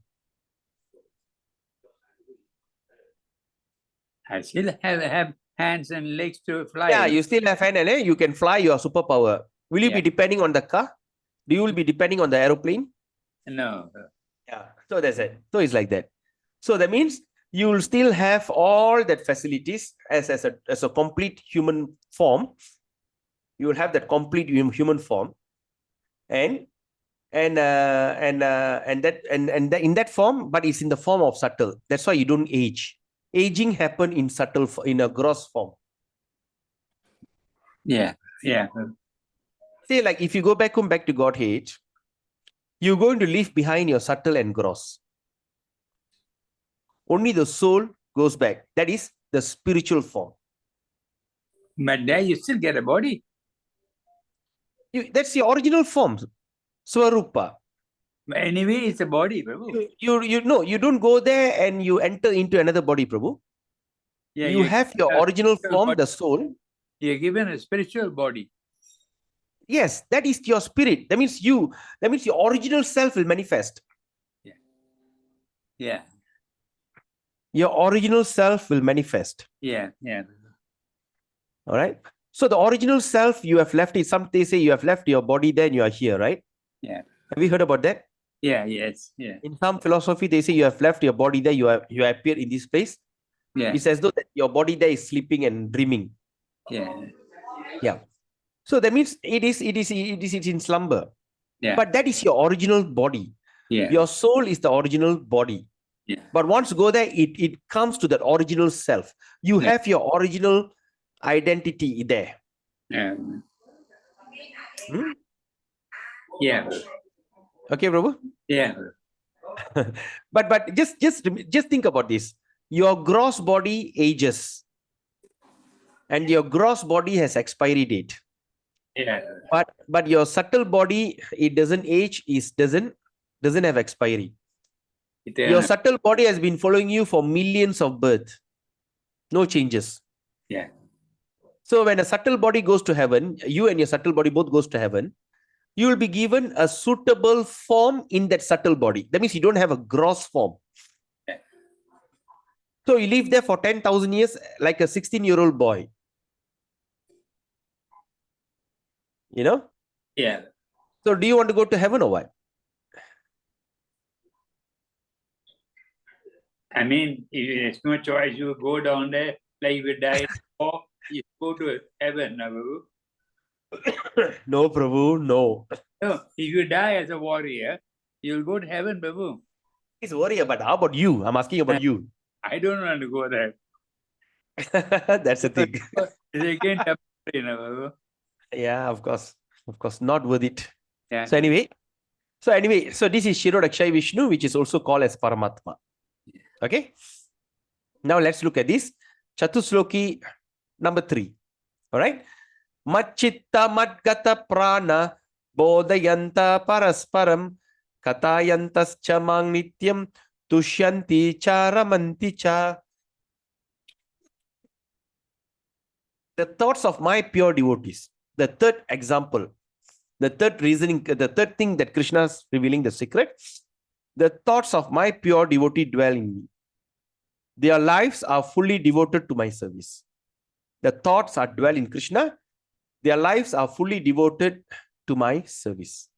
I still have hands and legs to fly. Yeah, you still have hand and you can fly your superpower. Will you be depending on the car? Do you will be depending on the aeroplane? No. Yeah, so that's it. So it's like that. So that means you will still have all that facilities as a complete human form. You will have that complete human form, and in that form, but it's in the form of subtle. That's why you don't age. Aging happen in subtle, in a gross form. Yeah. Say like if you go back to Godhead, you're going to leave behind your subtle and gross. Only the soul goes back. That is the spiritual form. But there you still get a body. That's the original form, Swarupa. But anyway, it's a body, Prabhu. You don't go there and you enter into another body, Prabhu. Yeah, you have your original form, body. the soul. You're given a spiritual body. Yes, that is your spirit. That means your original self will manifest. Yeah. Your original self will manifest. Yeah. All right. So the original self, you have left it. Some they say you have left your body there and you are here, right? Yeah. Have you heard about that? Yeah. Yes. Yeah. In some philosophy, they say you have left your body there. You appear in this place. Yeah. It's as though that your body there is sleeping and dreaming. Yeah. So that means it is in slumber. Yeah. But that is your original body. Yeah. Your soul is the original body. Yeah. But once you go there, it comes to that original self. You have your original identity there. Yeah. Hmm? Yeah. Okay, Prabhu? Yeah. but just think about this. Your gross body ages. And your gross body has expiry date. Yeah. But your subtle body, it doesn't age, doesn't have expiry. Your subtle body has been following you for millions of births. No changes. Yeah. So when a subtle body goes to heaven, you and your subtle body both goes to heaven, you will be given a suitable form in that subtle body. That means you don't have a gross form. Yeah. So you live there for 10,000 years like a 16-year-old boy. You know? Yeah. So do you want to go to heaven or what? I mean, if there's no choice, you go down there, like you die, or you go to heaven. No, Prabhu, no. No, if you die as a warrior, you'll go to heaven, Prabhu. He's worried, but how about you? I'm asking about you. I don't want to go there. That's the thing. They can't have, Prabhu. Yeah, of course, not worth it. Yeah. So anyway, so this is Shirod Akshay Vishnu, which is also called as Paramatma. Okay. Now let's look at this. Chatusloki number 3. All right. Machitta madgata prana bodayanta parasparam katayantas chamang nityam tushyanti charamanti cha. The thoughts of my pure devotees. The third example, the third reasoning, the third thing that Krishna is revealing the secret. The thoughts of my pure devotee dwell in me. Their lives are fully devoted to my service. The thoughts are dwell in Krishna. Their lives are fully devoted to my service.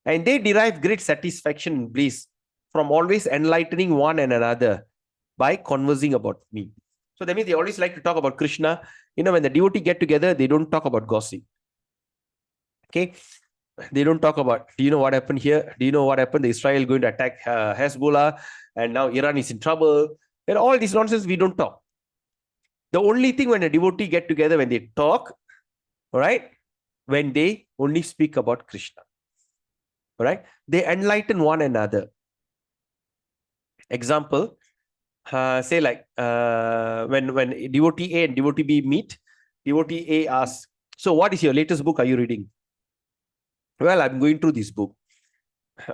And they derive great satisfaction and bliss from always enlightening one and another by conversing about me. So that means they always like to talk about Krishna. When the devotee get together, they don't talk about gossip. Okay. They don't talk about, do you know what happened here? Do you know what happened? The Israel going to attack Hezbollah, and now Iran is in trouble. And all this nonsense, we don't talk. The only thing when a devotee get together, when they talk, all right, when they only speak about Krishna, all right, they enlighten one another. Example, say like when devotee A and devotee B meet, devotee A asks, so what is your latest book are you reading? Well, I'm going through this book.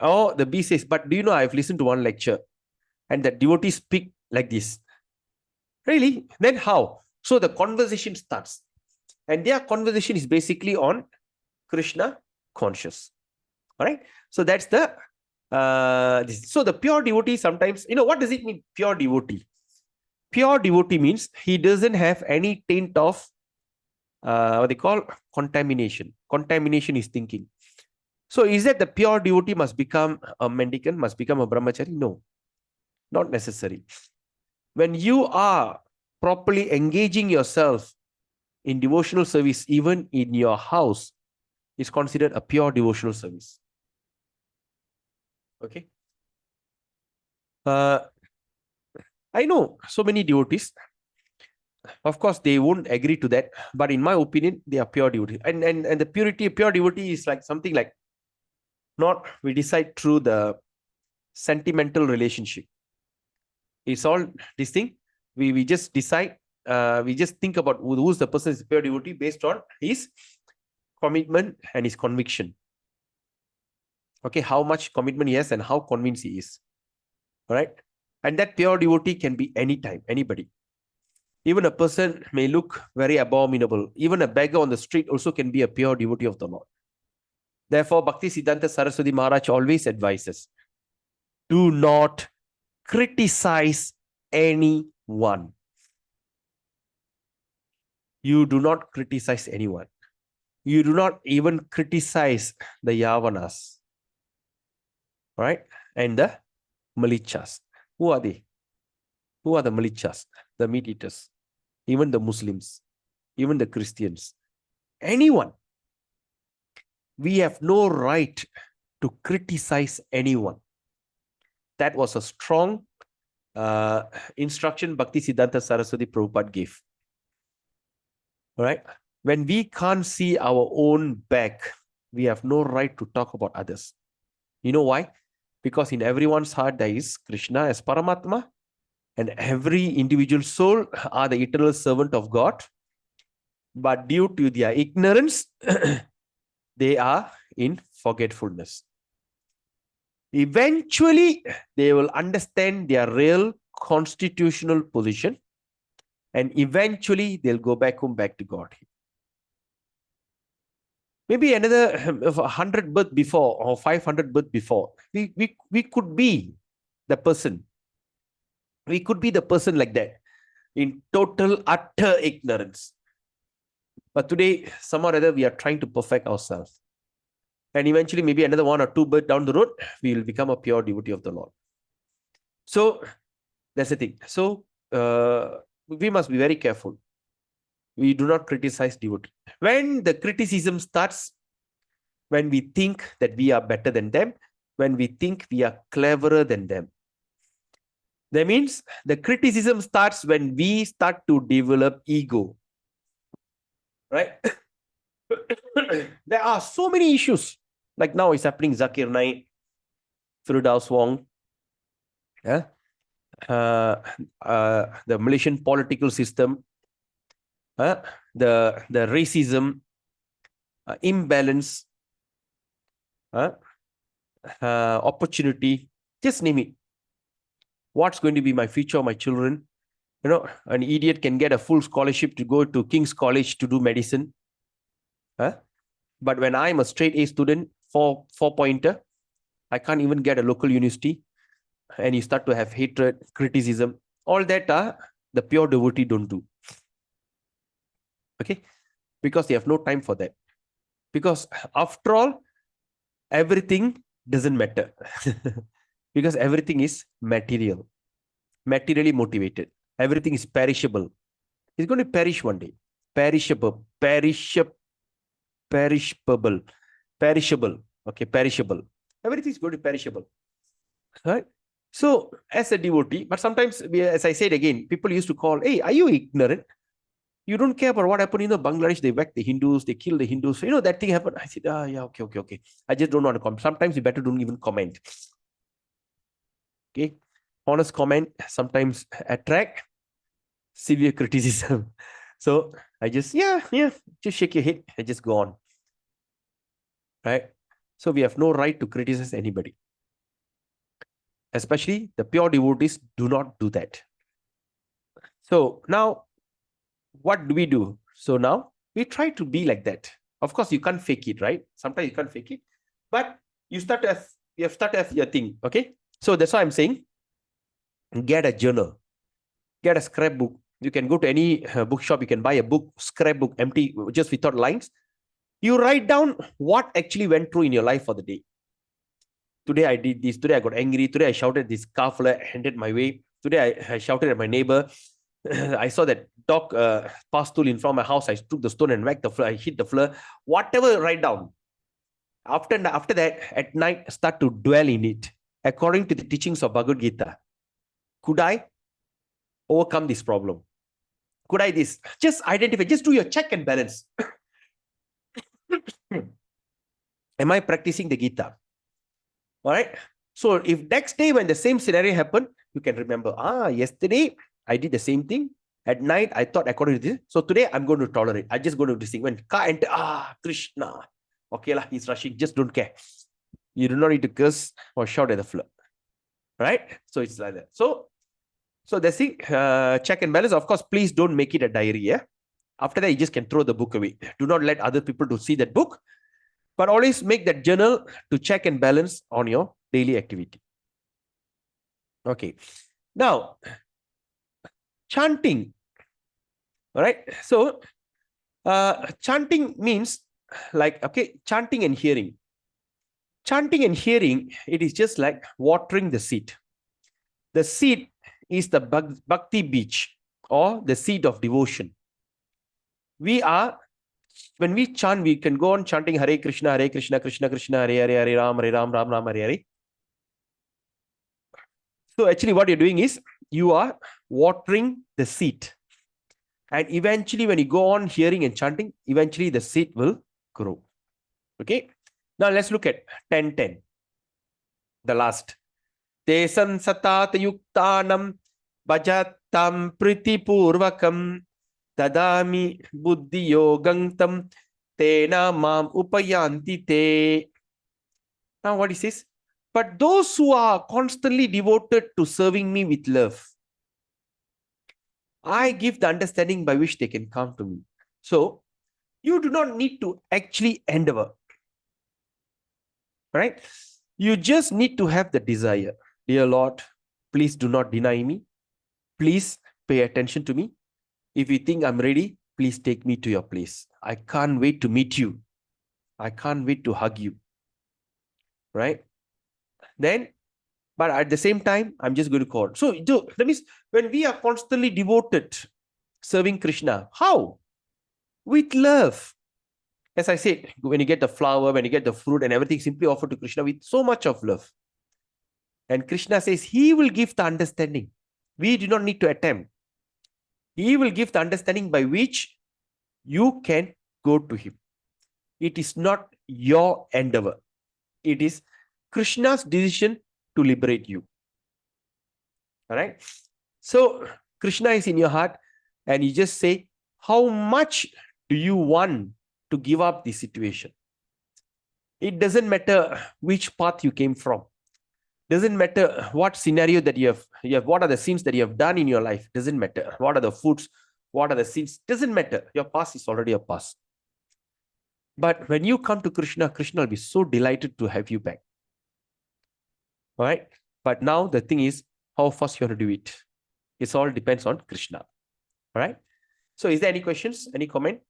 Oh, the B says, but do you know I've listened to one lecture and the devotee speak like this? Really? Then how? So the conversation starts. And their conversation is basically on Krishna conscious. All right. So that's the so the pure devotee sometimes, what does it mean, pure devotee? Pure devotee means he doesn't have any taint of what they call contamination. Contamination is thinking. So is that the pure devotee must become a mendicant, must become a brahmachari? No, not necessary. When you are properly engaging yourself in devotional service, even in your house, is considered a pure devotional service. Okay. I know so many devotees. Of course, they won't agree to that, but in my opinion, they are pure devotee. And the purity, pure devotee is like something like not we decide through the sentimental relationship. It's all this thing. We just decide. We just think about who's the person is pure devotee based on his commitment and his conviction. Okay, how much commitment he has and how convinced he is. All right, and that pure devotee can be anytime, anybody. Even a person may look very abominable. Even a beggar on the street also can be a pure devotee of the Lord. Therefore, Bhakti Siddhanta Saraswati Maharaj always advises, do not criticize anyone. You do not criticize anyone. You do not even criticize the Yavanas. All right? And the Malichas. Who are they? Who are the Malichas? The meat eaters. Even the Muslims. Even the Christians. Anyone. We have no right to criticize anyone. That was a strong instruction Bhakti Siddhanta Saraswati Prabhupada gave. All right? When we can't see our own back, we have no right to talk about others. You know why? Because in everyone's heart there is Krishna as Paramatma, and every individual soul are the eternal servant of God. But due to their ignorance, they are in forgetfulness. Eventually, they will understand their real constitutional position, and eventually they'll go back home, back to God. Maybe another 100 birth before or 500 birth before, we could be the person. We could be the person like that in total, utter ignorance. But today, somehow or other, we are trying to perfect ourselves. And eventually, maybe another 1 or 2 birth down the road, we will become a pure devotee of the Lord. So, that's the thing. So, we must be very careful. We do not criticize devotee. When the criticism starts, when we think that we are better than them, when we think we are cleverer than them, that means the criticism starts when we start to develop ego. Right? There are so many issues. Like now it's happening, Zakir Naik, Firdaus Wong. Yeah? the Malaysian political system, the racism, imbalance, opportunity, just name it. What's going to be my future of my children? You know, an idiot can get a full scholarship to go to King's College to do medicine. But when I'm a straight A student, four-pointer, I can't even get a local university. And you start to have hatred, criticism. All that the pure devotee don't do. Okay? Because they have no time for that. Because after all, everything doesn't matter. Because everything is material, materially motivated. Everything is perishable. It's going to perish one day. Perishable. Okay, perishable. Everything is going to perishable. Right? So, as a devotee, but sometimes, as I said again, people used to call, hey, are you ignorant? You don't care about what happened in Bangladesh. They whacked the Hindus, they killed the Hindus. You know, that thing happened. I said, yeah, okay. I just don't want to comment. Sometimes you better don't even comment. Okay. Honest comment sometimes attract severe criticism. So I just, just shake your head and just go on. Right? So we have no right to criticize anybody. Especially the pure devotees do not do that. So now, what do we do? So now we try to be like that. Of course, you can't fake it, right? Sometimes you can't fake it. But you have started your thing. Okay. So that's why I'm saying, get a journal, get a scrapbook. You can go to any bookshop, you can buy a book, scrapbook, empty, just without lines. You write down what actually went through in your life for the day. Today I did this. Today I got angry. Today I shouted at this car fella, handed my way. Today I shouted at my neighbor. I saw that dog pass through in front of my house. I took the stone and whacked the floor. I hit the floor. Whatever, write down. After that, at night, start to dwell in it. According to the teachings of Bhagavad Gita, could I overcome this problem? Could I this? Just identify, just do your check and balance. Am I practicing the Gita? All right. So if next day when the same scenario happened, you can remember, yesterday I did the same thing. At night, I thought according to this. So today I'm going to tolerate. I just going to do this thing. When car enter, Krishna. Okay, he's rushing. Just don't care. You do not need to curse or shout at the floor. Right? So it's like that. So that's the check and balance. Of course, please don't make it a diary. Yeah. After that, you just can throw the book away. Do not let other people to see that book. But always make that journal to check and balance on your daily activity. Okay. Now, chanting. All right. So, chanting means like, okay, chanting and hearing. Chanting and hearing, it is just like watering the seed. The seed is the bhakti beach or the seed of devotion. When we chant, we can go on chanting Hare Krishna, Krishna Krishna, Hare Ram, Ram Ram, Hare Hare. So actually what you're doing is you are watering the seed. And eventually when you go on hearing and chanting, eventually the seed will grow. Okay. Now let's look at 10:10. The last. Te sansatat yuktanam bhajatam priti purvakam tadami buddhi yogantam tena mam upayanti te. Now what is this? But those who are constantly devoted to serving me with love, I give the understanding by which they can come to me. So you do not need to actually endeavor. Right? You just need to have the desire. Dear Lord, please do not deny me. Please pay attention to me. If you think I'm ready, please take me to your place. I can't wait to meet you. I can't wait to hug you. Right? Then, but at the same time, I'm just going to call. So that means when we are constantly devoted, serving Krishna, how? With love. As I said, when you get the flower, when you get the fruit and everything, simply offer to Krishna with so much of love. And Krishna says, he will give the understanding. We do not need to attempt. He will give the understanding by which you can go to him. It is not your endeavor. It is Krishna's decision to liberate you. All right. So Krishna is in your heart, and you just say, how much do you want to give up the situation? It doesn't matter which path you came from. Doesn't matter what scenario that you have, what are the sins that you have done in your life. Doesn't matter. What are the foods? What are the sins? Doesn't matter. Your past is already a past. But when you come to Krishna, Krishna will be so delighted to have you back. All right. But now the thing is, how fast you want to do it. It all depends on Krishna. All right. So is there any questions? Any comment?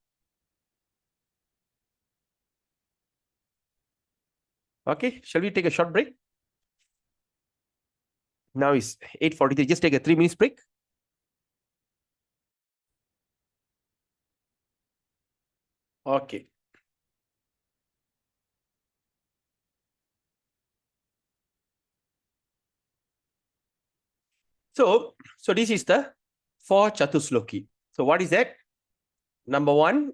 Okay. Shall we take a short break? Now it's 8:43. Just take a 3 minutes break. Okay. So this is the 4 Chatusloki. So what is that? Number 1.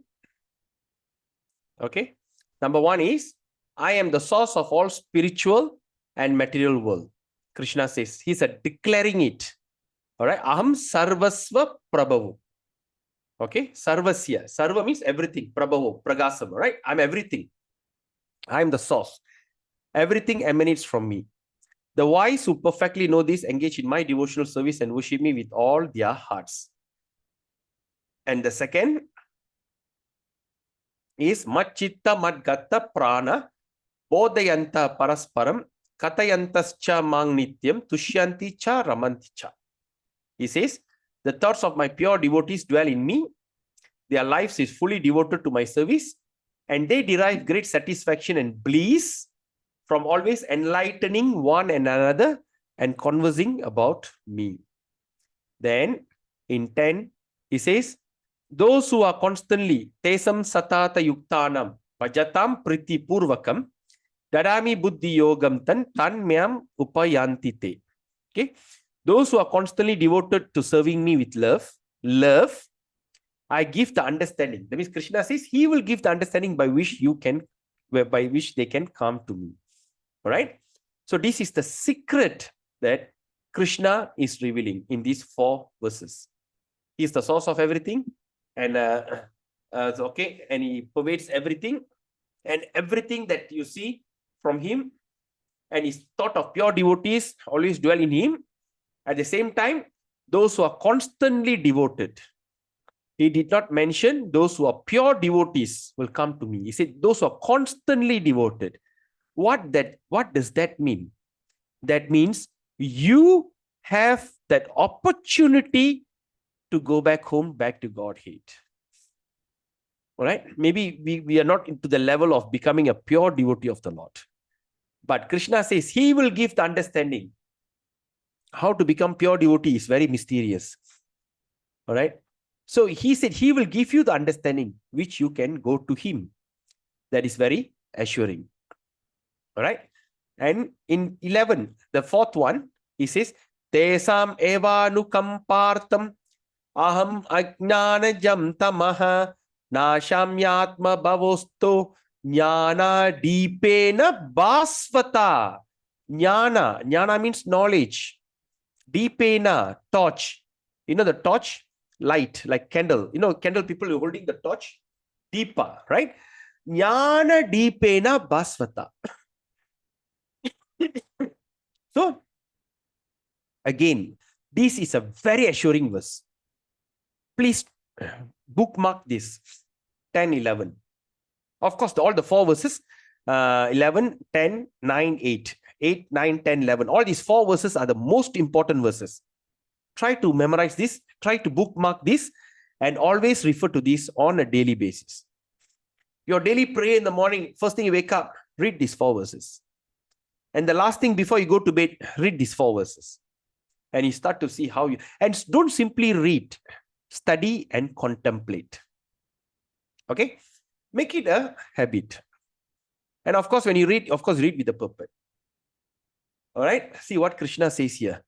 Okay. Number 1 is, I am the source of all spiritual and material world. Krishna says, he's declaring it. All right. Aham sarvasva prabhavu. Okay. Sarvasya. Sarva means everything. Prabhavu. Pragasam. Right. I'm everything. I'm the source. Everything emanates from me. The wise who perfectly know this engage in my devotional service and worship me with all their hearts. And the second is Machitta Madgata Prana Bodhayanta Parasparam Katayantascha Mang Nityam Tushyanti Cha Ramanti Cha. He says, the thoughts of my pure devotees dwell in me. Their lives is fully devoted to my service, and they derive great satisfaction and bliss from always enlightening one another and conversing about me. Then in 10, he says, those who are constantly tesam satata yuktanam pajatam priti purvakam dadami buddhi yogam tan myam upayantite. Okay. Those who are constantly devoted to serving me with love, I give the understanding. That means Krishna says he will give the understanding by which they can come to me. All right. So this is the secret that Krishna is revealing in these 4 verses. He is the source of everything, and okay, and he pervades everything, and everything that you see from him, and his thought of pure devotees always dwell in him. At the same time, those who are constantly devoted. He did not mention those who are pure devotees will come to me. He said those who are constantly devoted. What does that mean? That means you have that opportunity to go back home, back to Godhead. All right. Maybe we are not into the level of becoming a pure devotee of the Lord. But Krishna says he will give the understanding. How to become pure devotee is very mysterious. All right. So he said he will give you the understanding which you can go to him. That is very assuring. All right. And in 11, the 4th one, he says, Tesam evanukampartam aham ajnanajam tamaha nashamyatma bhavosto jnana deepena basvata. Jnana means knowledge. Deepena, torch. You know the torch? Light, like candle. You know, candle people are holding the torch. Deepa, right? Jnana deepena basvata. So, again, this is a very assuring verse. Please bookmark this. 10, 11. Of course, all the 4 verses, 11, 10, 9, 8. 8, 9, 10, 11. All these 4 verses are the most important verses. Try to memorize this. Try to bookmark this. And always refer to this on a daily basis. Your daily prayer in the morning, first thing you wake up, read these 4 verses. And the last thing before you go to bed, read these 4 verses. And you start to see how you... And don't simply read. Study and contemplate. Okay? Make it a habit. And of course, when you read, read with the purpose. All right? See what Krishna says here.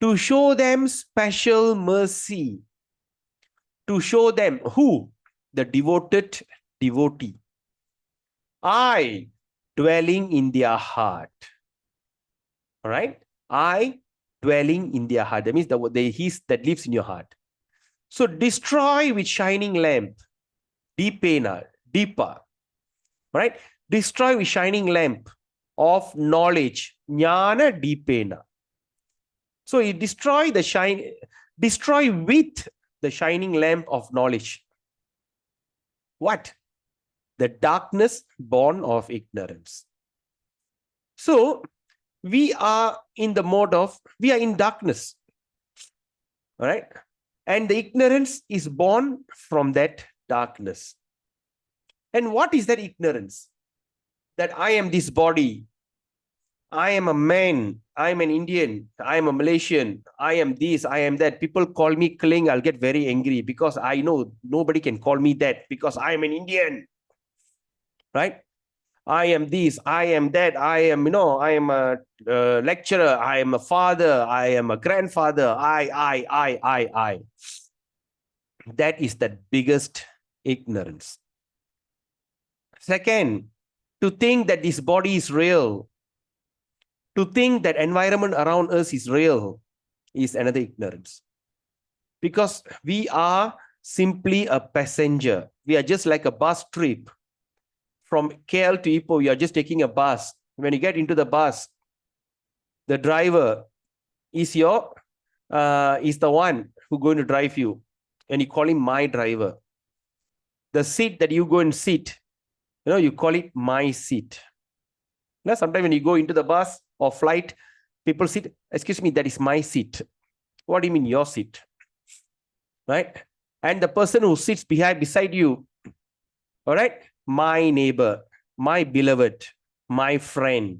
To show them special mercy. To show them who? The devoted devotee. I dwelling in their heart. All right? I dwelling in their heart. That means He's that lives in your heart. So destroy with shining lamp. Deepena, deeper. Right? Destroy with shining lamp of knowledge. Jnana deepena. So you destroy with the shining lamp of knowledge. What? The darkness born of ignorance. So we are in the mode of, we are in darkness. All right? And the ignorance is born from that darkness. And what is that ignorance? That I am this body. I am a man. I am an Indian. I am a Malaysian. I am this. I am that. People call me Kling. I'll get very angry because I know nobody can call me that because I am an Indian. Right? I am this. I am that. I am, I am a lecturer. I am a father. I am a grandfather. I. That is the biggest ignorance. Second, to think that this body is real, to think that environment around us is real, is another ignorance. Because we are simply a passenger. We are just like a bus trip. From KL to Ipoh, you are just taking a bus. When you get into the bus, the driver is the one who's going to drive you. And you call him my driver. The seat that you go and sit, you call it my seat. Now, sometimes when you go into the bus or flight, people sit, excuse me, that is my seat. What do you mean your seat? Right? And the person who sits beside you, all right, my neighbor, my beloved, my friend.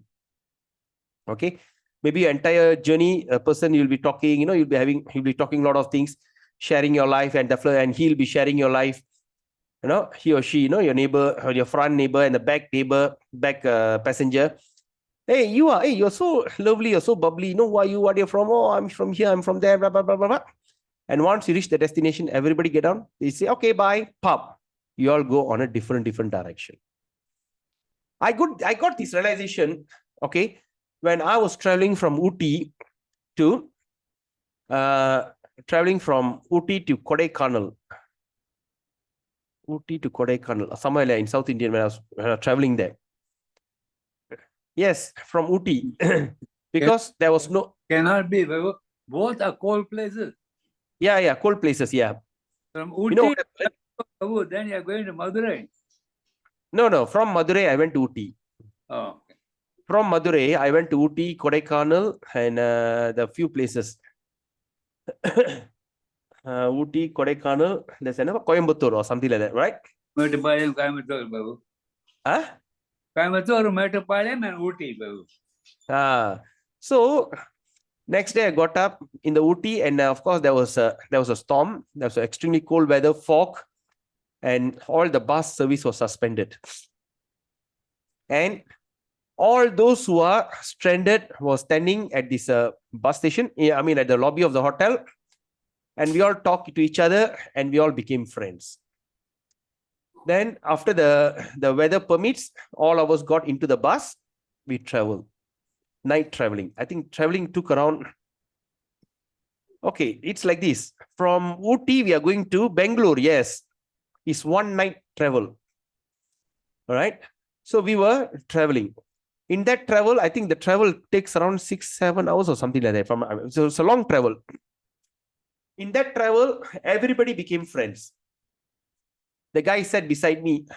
Okay? Maybe your entire journey, a person you'll be talking, he'll be talking a lot of things, sharing your life, and he'll be sharing your life. He or she, your neighbor, or your front neighbor and the back neighbor, passenger. Hey, you're so lovely, you're so bubbly. Who are you? What are you from? Oh, I'm from here, I'm from there, blah, blah, blah, blah, blah. And once you reach the destination, everybody get down. They say, okay, bye, pop. You all go on a different direction. I got this realization, okay, when I was traveling from Ooty to Kodaikanal. Ooty to Kodaikanal, somewhere in South India when I was traveling there. Yes, from Ooty. Because there was no... Cannot be. Both are cold places. Yeah, cold places, yeah. From Ooty, then you're going to Madurai. No, from Madurai, I went to Ooty. Oh. Okay. From Madurai, I went to Ooty, Kodaikanal, and the few places. Ooty, Kodaikanal, there's another Coimbatore or something like that, right? Mettupalayam, Coimbatore, Babu. Huh? Coimbatore, Mettupalayam, and Ooty, Babu. So next day I got up in the Ooty, and of course there was a storm. There was extremely cold weather, fog, and all the bus service was suspended. And all those who are stranded were standing at this bus station, at the lobby of the hotel, and we all talked to each other and we all became friends. Then after the weather permits, all of us got into the bus, we traveled. Night traveling. I think traveling took around, okay, it's like this. From Ooty, we are going to Bangalore, yes. It's one night travel. All right. So we were traveling. In that travel, I think the travel takes around 6-7 hours or something like that. So it's a long travel. In that travel, everybody became friends. The guy sat beside me.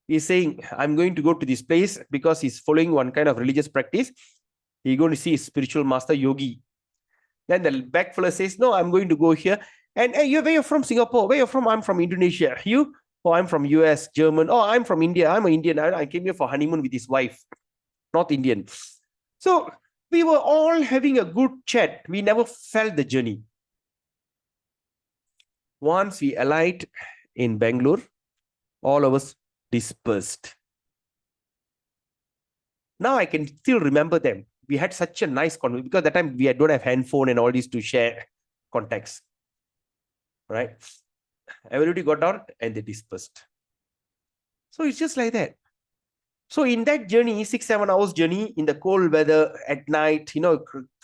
He's saying, I'm going to go to this place because he's following one kind of religious practice. He's going to see his spiritual master, yogi. Then the back fella says, no, I'm going to go here. And hey, where you're from? Singapore. Where you're from? I'm from Indonesia. You? Oh, I'm from US, German. Oh, I'm from India. I'm an Indian. I came here for honeymoon with his wife. Not Indian. So we were all having a good chat. We never felt the journey. Once we alighted in Bangalore, all of us dispersed. Now I can still remember them. We had such a nice conversation because that time we don't have handphone and all these to share contacts. Right? Everybody got down and they dispersed. So it's just like that. So in that journey, 6-7 hours journey in the cold weather at night,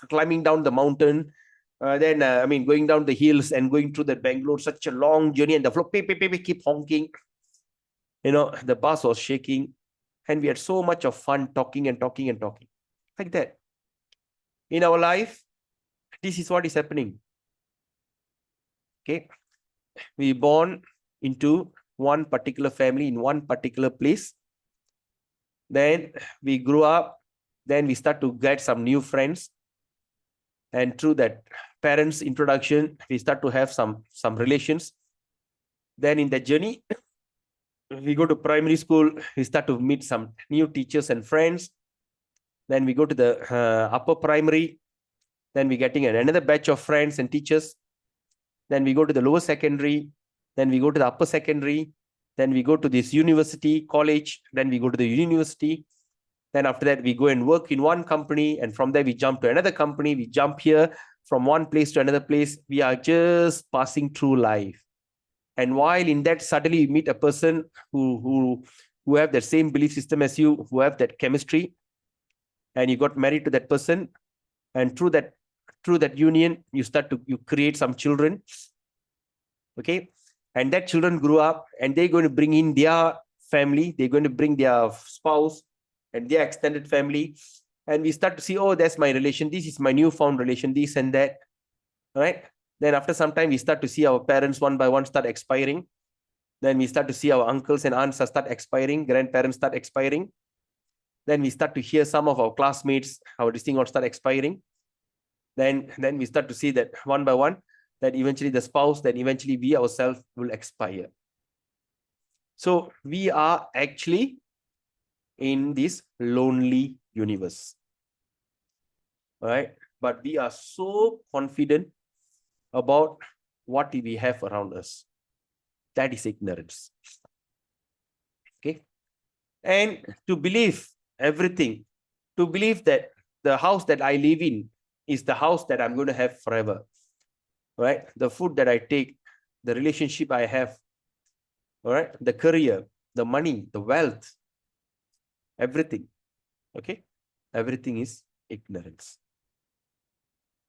climbing down the mountain, going down the hills and going through the Bangalore, such a long journey, and the floor keep honking. The bus was shaking, and we had so much of fun talking and talking and talking like that. In our life, this is what is happening. Okay, we born into one particular family in one particular place. Then we grew up. Then we start to get some new friends, and through that parents' introduction, we start to have some relations. Then in the journey, we go to primary school. We start to meet some new teachers and friends. Then we go to the upper primary. Then we're getting another batch of friends and teachers. Then we go to the lower secondary. Then we go to the upper secondary. Then we go to this university, college. Then we go to the university. Then after that, we go and work in one company. And from there, we jump to another company. We jump here from one place to another place. We are just passing through life. And while in that, suddenly you meet a person who have the same belief system as you, who have that chemistry. And you got married to that person. And through that union, you create some children. Okay. And that children grew up, and they're going to bring in their family. They're going to bring their spouse and their extended family. And we start to see, oh, that's my relation. This is my newfound relation, this and that. All right. Then after some time, we start to see our parents one by one start expiring. Then we start to see our uncles and aunts start expiring. Grandparents start expiring. Then we start to hear some of our classmates, our distinct start expiring. Then we start to see that one by one, that eventually the spouse, then eventually we ourselves will expire. So we are actually in this lonely universe. All right. But we are so confident about what we have around us. That is ignorance. Okay. And to believe everything, to believe that the house that I live in is the house that I'm going to have forever. Right? The food that I take, the relationship I have, all right, the career, the money, the wealth, everything. Okay, everything is ignorance.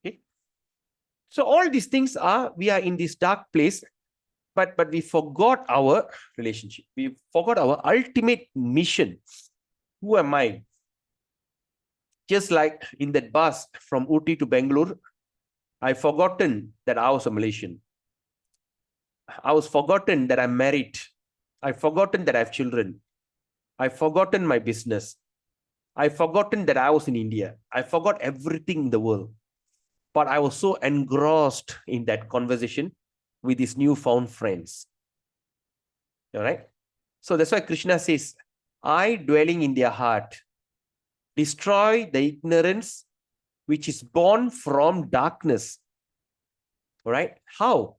Okay, so all these things we are in this dark place, but we forgot our relationship. We forgot our ultimate mission. Who am I? Just like in that bus from Ooty to Bangalore, I've forgotten that I was a Malaysian. I was forgotten that I'm married. I've forgotten that I have children. I've forgotten my business. I've forgotten that I was in India. I forgot everything in the world. But I was so engrossed in that conversation with these newfound friends. All right? So that's why Krishna says, I dwelling in their heart, destroy the ignorance which is born from darkness. All right? How?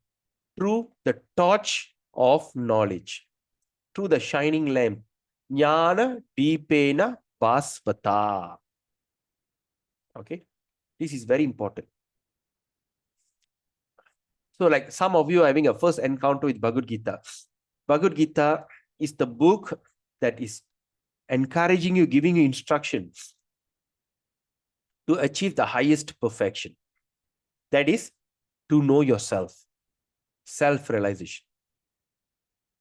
Through the torch of knowledge, through the shining lamp. Jnana deepena basvata. Okay? This is very important. So like some of you are having a first encounter with Bhagavad Gita. Bhagavad Gita is the book that is encouraging you, giving you instructions to achieve the highest perfection. That is to know yourself, self-realization.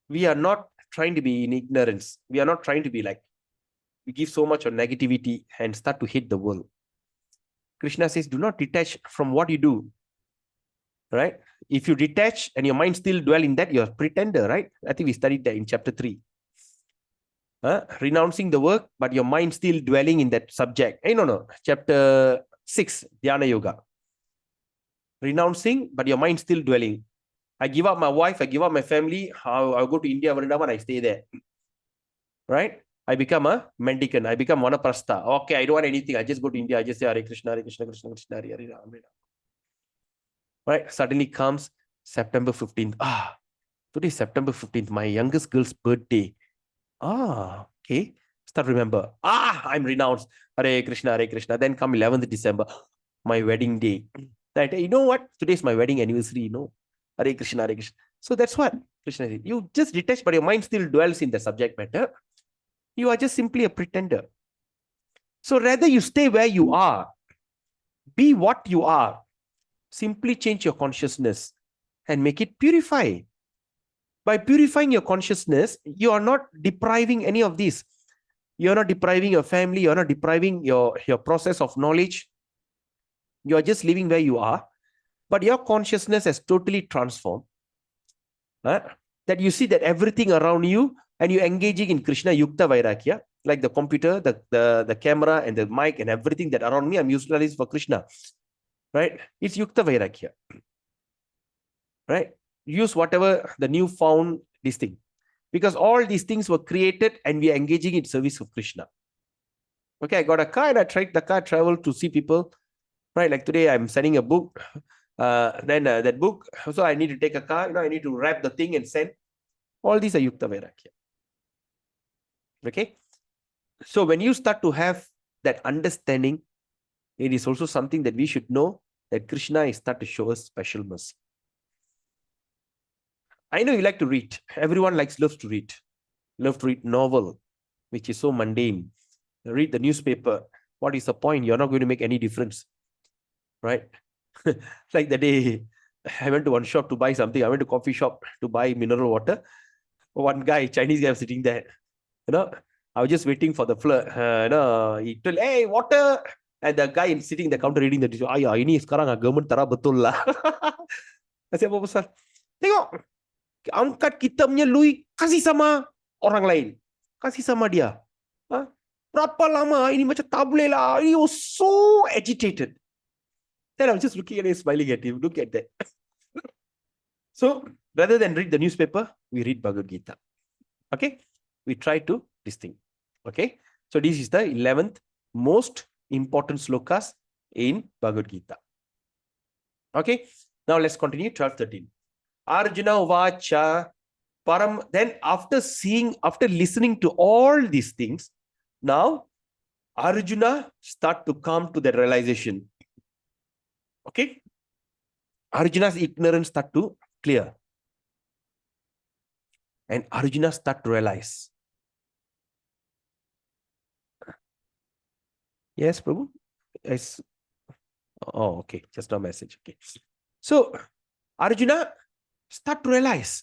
We are not trying to be in ignorance. We are not trying to be like, we give so much of negativity and start to hate the world. Krishna says, do not detach from what you do. Right? If you detach and your mind still dwell in that, you're a pretender, right? I think we studied that in chapter 3. Renouncing the work, but your mind still dwelling in that subject. No. Chapter 6, Dhyana Yoga. Renouncing, but your mind still dwelling. I give up my wife, I give up my family, I'll go to India, Vrindavan, I stay there. Right? I become a mendicant, I become vanaprastha. Okay, I don't want anything, I just go to India, I just say Hare Krishna, Krishna Krishna, Hare Hare, Ram. Right? Suddenly comes September 15th. Today is September 15th, my youngest girl's birthday. Okay. Start remember. I'm renounced. Hare Krishna, Hare Krishna. Then come 11th December, my wedding day. Right? You know what? Today is my wedding anniversary, Hare Krishna, Hare Krishna. So that's what Krishna said. You just detach, but your mind still dwells in the subject matter. You are just simply a pretender. So rather you stay where you are, be what you are, simply change your consciousness and make it purify. By purifying your consciousness, you are not depriving any of this. You're not depriving your family, you're not depriving your process of knowledge. You are just living where you are, but your consciousness has totally transformed. That you see that everything around you and you're engaging in Krishna Yukta Vairagya, like the computer, the camera and the mic and everything that around me, I'm utilizing for Krishna. Right? It's Yukta Vairagya. Right? Use whatever the new found this thing. Because all these things were created and we are engaging in service of Krishna. Okay, I got a car and I tried the car, travel to see people. Right? Like today, I'm sending a book. Then that book, so I need to take a car, I need to wrap the thing and send. All these are Yukta Vairagya. Okay? So when you start to have that understanding, it is also something that we should know that Krishna is start to show us special mercy. I know you like to read. Everyone loves to read. Love to read novel, which is so mundane. Read the newspaper. What is the point? You're not going to make any difference. Right? Like the day I went to one shop to buy something. I went to coffee shop to buy mineral water. One guy, Chinese guy, was sitting there. I was just waiting for the flirt. He told, hey, water. And the guy sitting in the counter reading the dish. Ini sekarang government tara betul lah. I said, apa pasal? Tengok, angkat kita punya lui, kasih sama orang lain. Kasih sama dia. Berapa lama? Ini macam tak boleh lah. He was so agitated. Then I was just looking at him, smiling at him. Look at that. So, rather than read the newspaper, we read Bhagavad Gita. Okay? We try to this thing. Okay? So, this is the 11th most important slokas in Bhagavad Gita. Okay? Now, let's continue 12-13. Arjuna Vacha Param. Then, after listening to all these things, now, Arjuna start to come to the realization. Okay? Arjuna's ignorance start to clear. And Arjuna start to realize. Yes, Prabhu? Yes. Oh, okay. Just a message. Okay. So, Arjuna start to realize,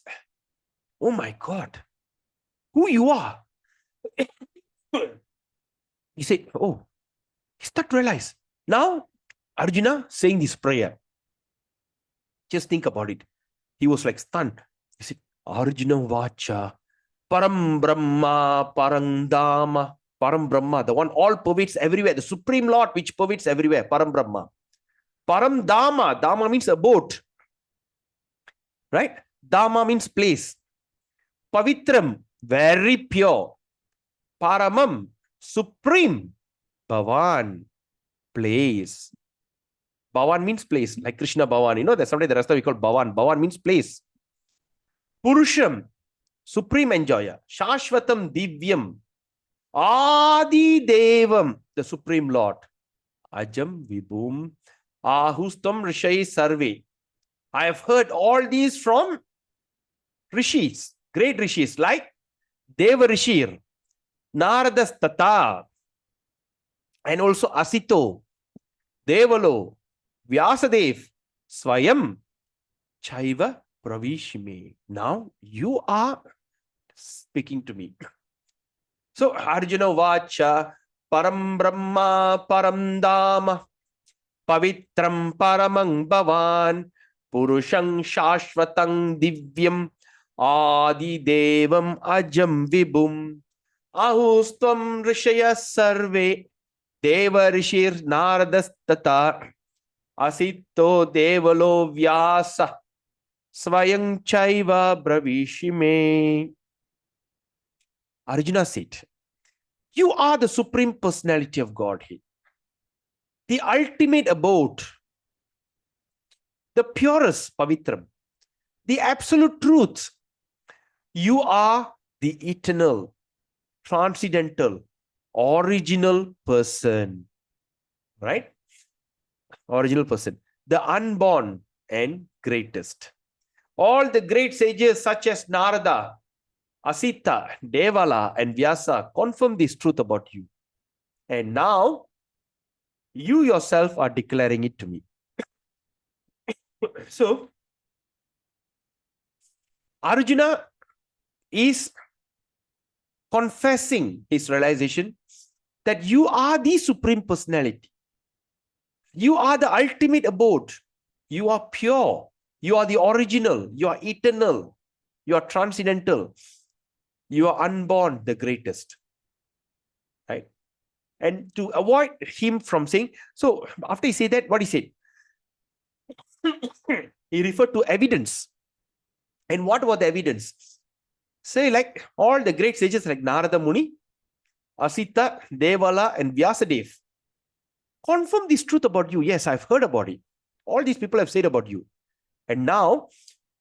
oh my God, who you are. He said, oh, he start to realize. Now, Arjuna saying this prayer. Just think about it. He was like stunned. He said, Arjuna Vacha, Param Brahma, Param Dhamma, Param Brahma, the one all pervades everywhere, the Supreme Lord which pervades everywhere, Param Brahma. Param Dhamma, Dhamma means abode. Right? Dhamma means place. Pavitram, very pure. Paramam, supreme. Bhavan, place. Bhavan means place, like Krishna Bhavan. There's something the rest of we call Bhavan. Bhavan means place. Purusham, supreme enjoyer. Shashvatam Divyam. Adi Devam, the Supreme Lord. Ajam Vibhum. Ahustam Rishai Sarve. I have heard all these from Rishis, great Rishis, like Deva Rishir, Naradas Tata, and also Asito, Devalo, Vyasadev, Swayam, Chaiva Pravishime. Now you are speaking to me. So Arjuna Vacha, Param Brahma, Param Dhamma, Pavitram Paramang Bhavan, Purushang Shashvatang Divyam, Adi Devam Ajam Vibhum, Ahustam Rishaya Sarve, Deva Rishir Naradas Tata, Asito Devalo Vyasa, Swayang Chaiva Bravishime. Arjuna said, you are the Supreme Personality of Godhead, the ultimate abode, the purest Pavitram, the absolute truth. You are the eternal, transcendental, original person. Right? Original person. The unborn and greatest. All the great sages such as Narada, Asita, Devala, and Vyasa confirm this truth about you. And now, you yourself are declaring it to me. So, Arjuna is confessing his realization that you are the Supreme Personality. You are the ultimate abode. You are pure. You are the original. You are eternal. You are transcendental. You are unborn, the greatest. Right? And to avoid him from saying, so after he said that, what he said? He referred to evidence. And what was the evidence? Say, like all the great sages like Narada Muni, Asita, Devala, and Vyasadev confirm this truth about you. Yes, I've heard about it. All these people have said about you. And now,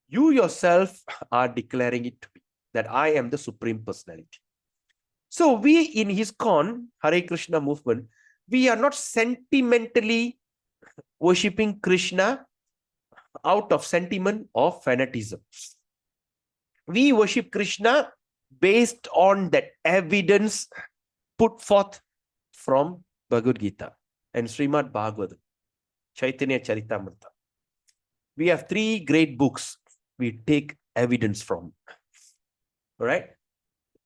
you yourself are declaring it to me, that I am the Supreme Personality. So we in ISKCON, Hare Krishna movement, we are not sentimentally worshipping Krishna out of sentiment or fanaticism. We worship Krishna based on that evidence put forth from Bhagavad Gita and Srimad Bhagavatam, Chaitanya Charitamrita. We have 3 great books we take evidence from. All right?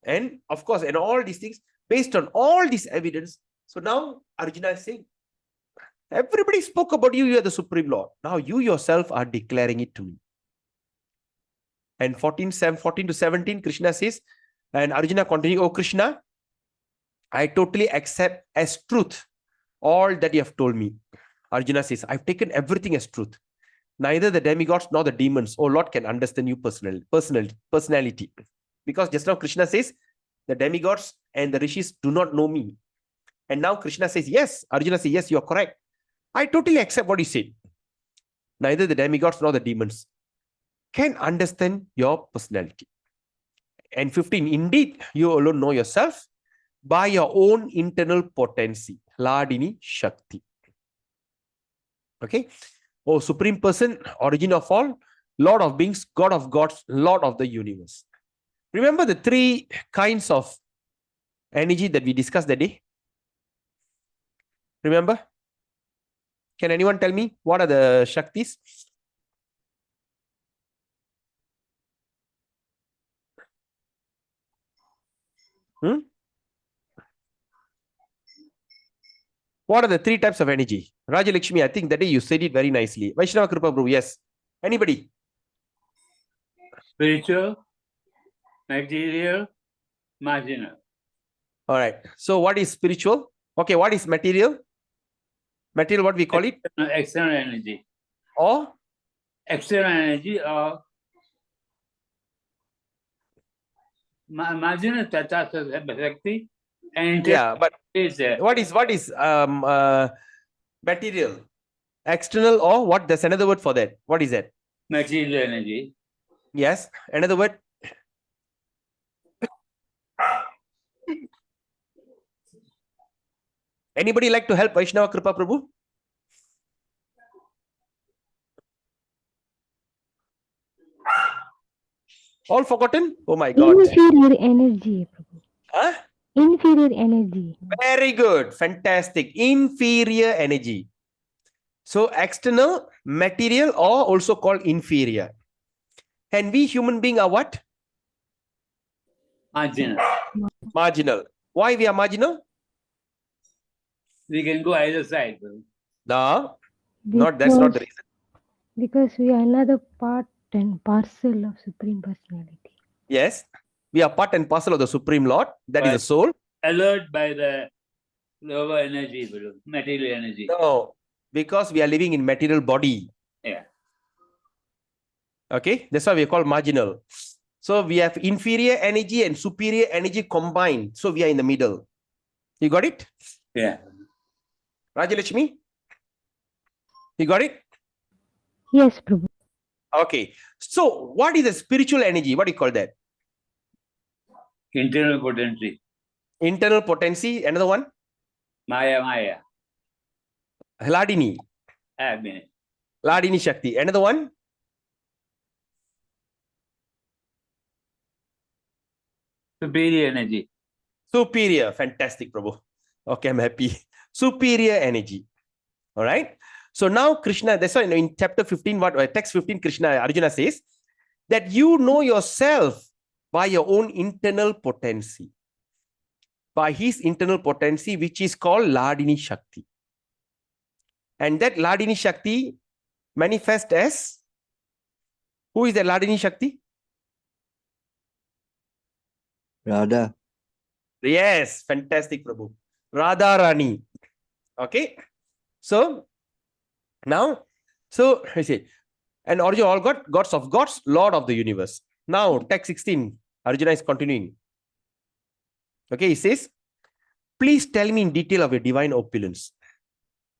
And of course, and all these things, based on all this evidence, so now Arjuna is saying, everybody spoke about you, you are the Supreme Lord. Now you yourself are declaring it to me. And 14 to 17, Krishna says, and Arjuna continues, oh Krishna, I totally accept as truth all that you have told me. Arjuna says, I've taken everything as truth. Neither the demigods nor the demons, oh Lord, can understand you personality. Because just now Krishna says, the demigods and the rishis do not know me. And now Krishna says, yes. Arjuna says, yes, you are correct. I totally accept what you said. Neither the demigods nor the demons can understand your personality. And 15, indeed, you alone know yourself by your own internal potency, Ladini Shakti. Okay. Oh, Supreme Person, origin of all, Lord of beings, God of gods, Lord of the universe. Remember the 3 kinds of energy that we discussed that day? Remember? Can anyone tell me what are the Shaktis? What are the 3 types of energy? Rajalakshmi, I think that day you said it very nicely. Vaishnava Kripa Prabhu, yes. Anybody? Spiritual, material, marginal. All right. So what is spiritual? Okay, what is material? Material, what we call it? External energy. Or? External energy or marginal tata shakti. And yeah, but is what is material? External or what? There's another word for that. What is that? material energy. Yes. Another word? Anybody like to help Vaishnava Kripa Prabhu? All forgotten? Oh my God. Inferior energy, Prabhu. Huh? Inferior energy. Very good. Fantastic. Inferior energy. So external, material, or also called inferior. And we human beings are what? Marginal. Marginal. Why we are marginal? We can go either side. No, that's not the reason. Because we are another part and parcel of Supreme Personality. Yes, we are part and parcel of the Supreme Lord. That is the soul. Alert by the lower energy, material energy. No, because we are living in material body. Yeah. Okay, that's why we are called marginal. So we have inferior energy and superior energy combined. So we are in the middle. You got it? Yeah. Rajalakshmi? You got it? Yes, Prabhu. Okay. So what is the spiritual energy? What do you call that? Internal potency. Internal potency. Another one? Maya. Ladini. Ladini Shakti. Another one? superior energy. Superior. Fantastic, Prabhu. Okay, I'm happy. Superior energy. All right. So now Krishna, that's why in chapter 15, text 15, Arjuna says that you know yourself by your own internal potency. By his internal potency, which is called Ladini Shakti. And that Ladini Shakti manifests as, who is the Ladini Shakti? Radha. Yes, fantastic, Prabhu. Radha Rani. Okay. So now, so I say, and Arjuna all got gods of gods, Lord of the universe. Now, text 16, Arjuna is continuing. Okay, he says, please tell me in detail of your divine opulence.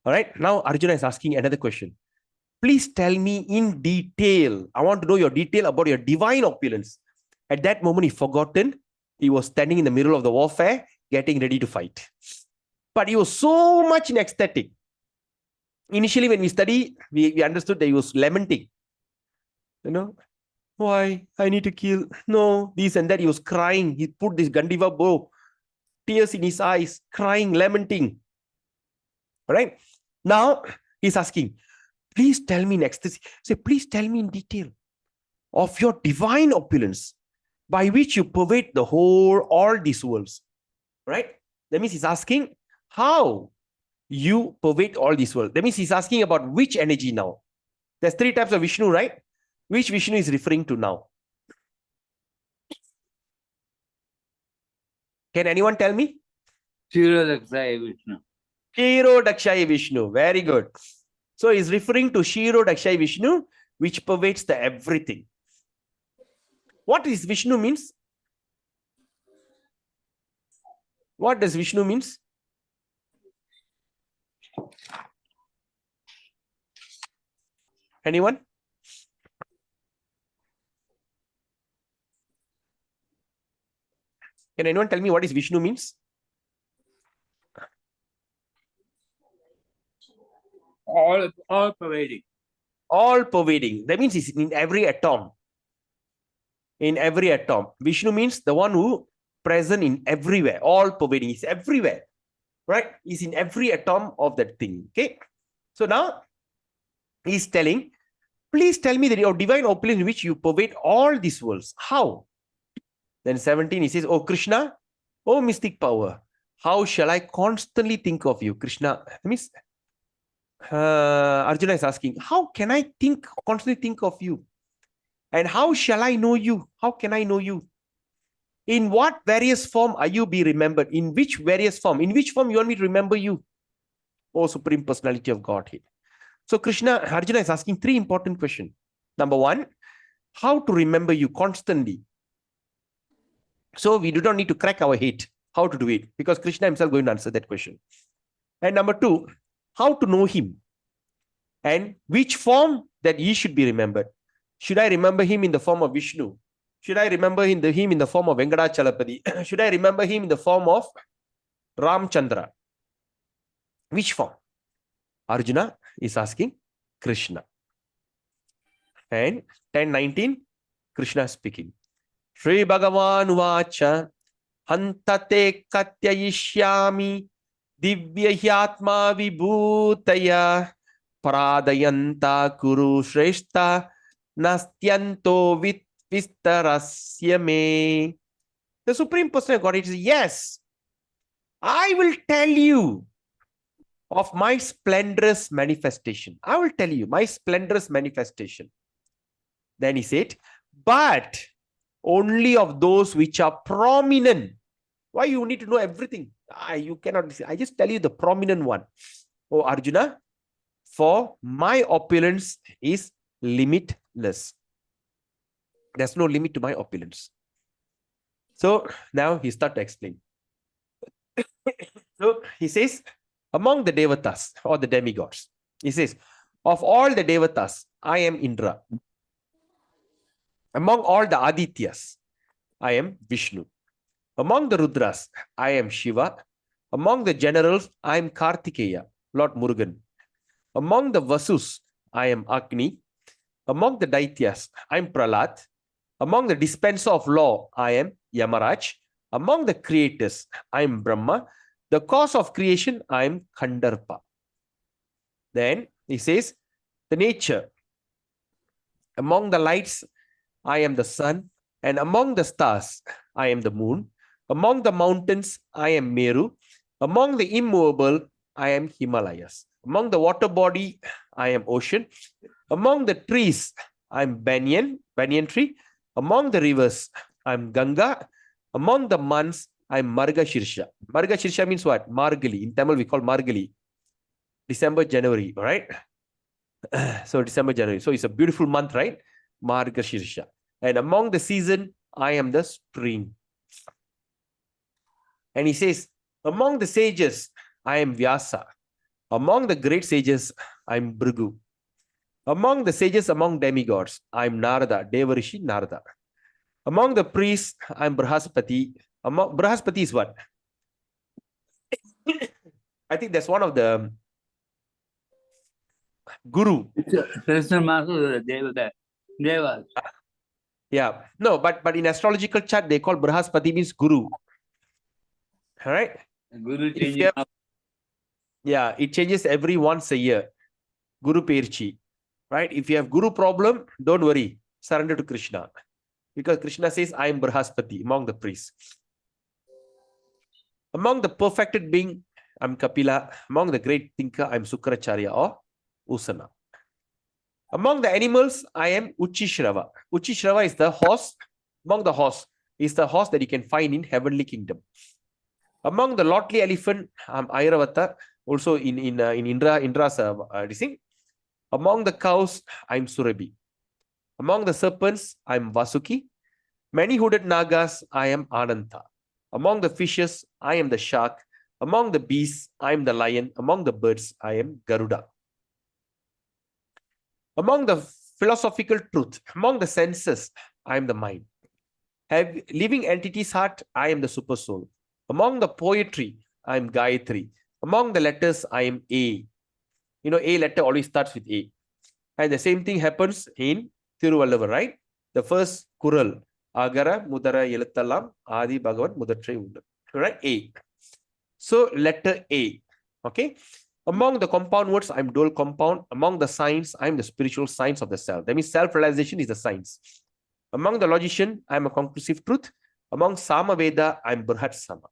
All right. Now, Arjuna is asking another question. Please tell me in detail. I want to know your detail about your divine opulence. At that moment, he forgotten. He was standing in the middle of the warfare, getting ready to fight. But he was so much in ecstatic. Initially, when we study, we understood that he was lamenting. You know, why? I need to kill. No, this and that. He was crying. He put this Gandiva bow, tears in his eyes, crying, lamenting. All right. Now, he's asking, please tell me in ecstasy. Say, please tell me in detail of your divine opulence by which you pervade all these worlds. Right? That means he's asking how you pervade all these worlds. That means he's asking about which energy now. There's 3 types of Vishnu, right? Which Vishnu is referring to now? Can anyone tell me? Kshirodakshaya Vishnu. Kshirodakshaya Vishnu. Very good. So he's referring to Kshirodakshaya Vishnu, which pervades the everything. What is Vishnu means? What does Vishnu means? Anyone? Can anyone tell me what is Vishnu means? All pervading. All pervading. That means it's in every atom. In every atom. Vishnu means the one who present in everywhere. All pervading. He's everywhere. Right? He's in every atom of that thing. Okay. So now he's telling, please tell me that your divine opulence in which you pervade all these worlds. How? Then 17, he says, oh Krishna, oh mystic power, how shall I constantly think of you? Krishna, that means Arjuna is asking, how can I constantly think of you? And how shall I know you? How can I know you? In what various form are you be remembered? In which various form? In which form you want me to remember you? Oh, Supreme Personality of Godhead. So Arjuna is asking 3 important questions. Number 1, how to remember you constantly. So we do not need to crack our head how to do it, because Krishna himself is going to answer that question. And number 2, how to know him and which form that he should be remembered. Should I remember him in the form of Vishnu? Should I remember him in the form of Venkatachalapati? Should I remember him in the form of Ramchandra? Which form? Arjuna is asking Krishna. And 10:19, Krishna speaking. Shri Bhagavan Vacha Hantate Katyayishyami Divyahyatma Vibhutaya Pradayanta Kuru Shrestha Nastyanto Vistarasya Me. The Supreme Personality of Godhead says, yes, I will tell you of my splendorous manifestation. I will tell you my splendorous manifestation. Then he said, but only of those which are prominent. Why you need to know everything? You cannot. I just tell you the prominent one. Oh, Arjuna, for my opulence is limitless. There's no limit to my opulence. So now he starts to explain. So he says, among the devatas or the demigods, he says, of all the devatas, I am Indra. Among all the Adityas, I am Vishnu. Among the Rudras, I am Shiva. Among the generals, I am Kartikeya, Lord Murugan. Among the Vasus, I am Agni. Among the Daityas, I am Prahlad. Among the dispenser of law, I am Yamaraj. Among the creators, I am Brahma. The cause of creation, I am Khandarpa. Then he says, the nature. Among the lights, I am the sun. And among the stars, I am the moon. Among the mountains, I am Meru. Among the immovable, I am Himalayas. Among the water body, I am ocean. Among the trees, I am banyan tree. Among the rivers, I am Ganga. Among the months, I am Margashirsha. Margashirsha means what? Margali. In Tamil, we call Margali. December, January, all right? So December, January. So it's a beautiful month, right? Margashirsha. And among the season, I am the spring. And he says, among the sages, I am Vyasa. Among the great sages, I am Bhrigu. Among the sages, among demigods, I am Narada, Devarishi Narada. Among the priests, I am Brahaspati. Brahaspati is what? I think that's one of the guru. Krishna Master, Devas. Yeah. No, but in astrological chart, they call Brahaspati means guru. All right. Guru If you changing have- up. Yeah, it changes every once a year. Guru Perchi. Right? If you have guru problem, don't worry. Surrender to Krishna. Because Krishna says, I am Brahaspati among the priests. Among the perfected being, I'm Kapila. Among the great thinker, I'm Sukracharya or Usana. Among the animals, I am Uchishrava. Uchishrava is the horse. Among the horse is the horse that you can find in heavenly kingdom. Among the lordly elephant, I'm Airavata. Also in Indra's thing. Among the cows, I'm Surabhi. Among the serpents, I'm Vasuki. Many-hooded nagas, I am Ananta. Among the fishes, I am the shark. Among the beasts, I am the lion. Among the birds, I am Garuda. Among the philosophical truth, among the senses, I am the mind. Have living entity's heart, I am the super soul. Among the poetry, I am Gayatri. Among the letters, I am A. You know, A letter always starts with A. And the same thing happens in Thiruvalluvar, right? The first Kural, Agara, Mudara, Yeluthalam, Adi, Bhagavan, Mudatrai, Undu. Right? A. So, letter A. Okay? Among the compound words, I'm dual compound. Among the signs, I'm the spiritual science of the self. That means self-realization is the science. Among the logician, I'm a conclusive truth. Among Sama Veda, I'm Brihat Sama.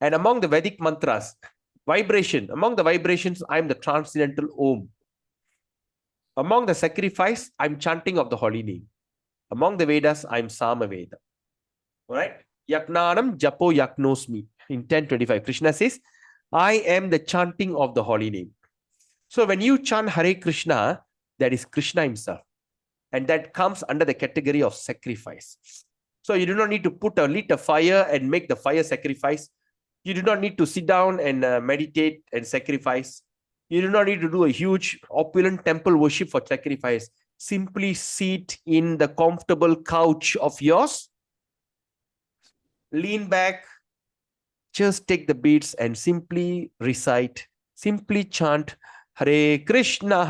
And among the Vedic mantras, vibration. Among the vibrations, I'm the transcendental Om. Among the sacrifice, I'm chanting of the holy name. Among the Vedas, I'm Sama Veda. All right? Yaknanam Japo Yaknosmi. In 1025, Krishna says, I am the chanting of the holy name. So when you chant Hare Krishna, that is Krishna himself. And that comes under the category of sacrifice. So you do not need to lit a fire and make the fire sacrifice. You do not need to sit down and meditate and sacrifice. You do not need to do a huge opulent temple worship for sacrifice. Simply sit in the comfortable couch of yours. Lean back. Just take the beats and simply recite. Simply chant Hare Krishna,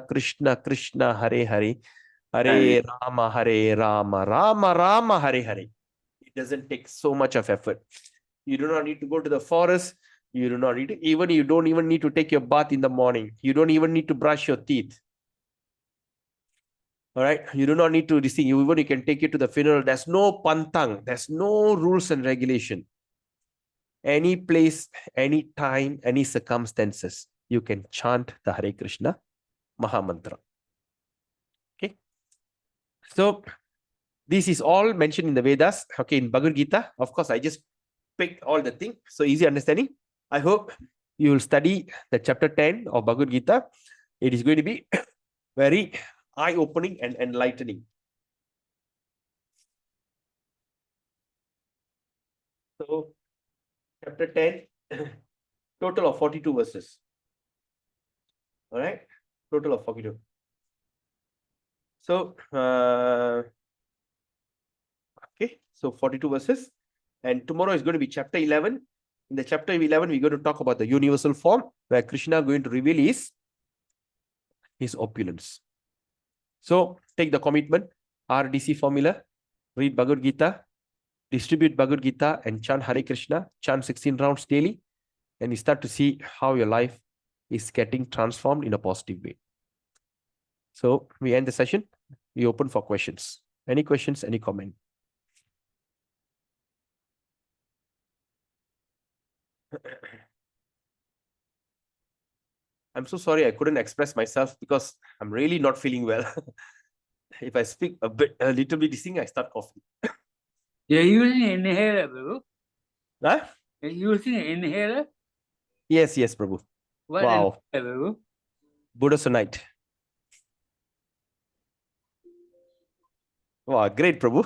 Krishna Krishna, Hare Hare. Hare Rama, Rama Rama, Hare Hare. It doesn't take so much of effort. You do not need to go to the forest. You do not need to, you don't even need to take your bath in the morning. You don't even need to brush your teeth. All right. You do not need to receive. You can take it to the funeral. There's no pantang. There's no rules and regulation. Any place, any time, any circumstances, you can chant the Hare Krishna Mahamantra. Okay. So this is all mentioned in the Vedas. Okay. In Bhagavad Gita, of course, I just picked all the things. So easy understanding. I hope you will study the chapter 10 of Bhagavad Gita. It is going to be very eye-opening and enlightening. So, chapter 10, total of 42 verses. All right, total of 42. So, okay, so 42 verses. And tomorrow is going to be chapter 11. In the chapter 11, we're going to talk about the universal form, where Krishna is going to reveal his opulence. So, take the commitment, RDC formula, read Bhagavad Gita, distribute Bhagavad Gita and chant Hare Krishna, chant 16 rounds daily, and you start to see how your life is getting transformed in a positive way. So we end the session. We open for questions. Any questions, any comment? I'm so sorry I couldn't express myself because I'm really not feeling well. If I speak a little bit this thing, I start coughing. You're using an inhaler, Prabhu. Huh? You're using an inhaler? Yes, Prabhu. What Wow. inhaler, Prabhu? Budesonide. Wow, great, Prabhu.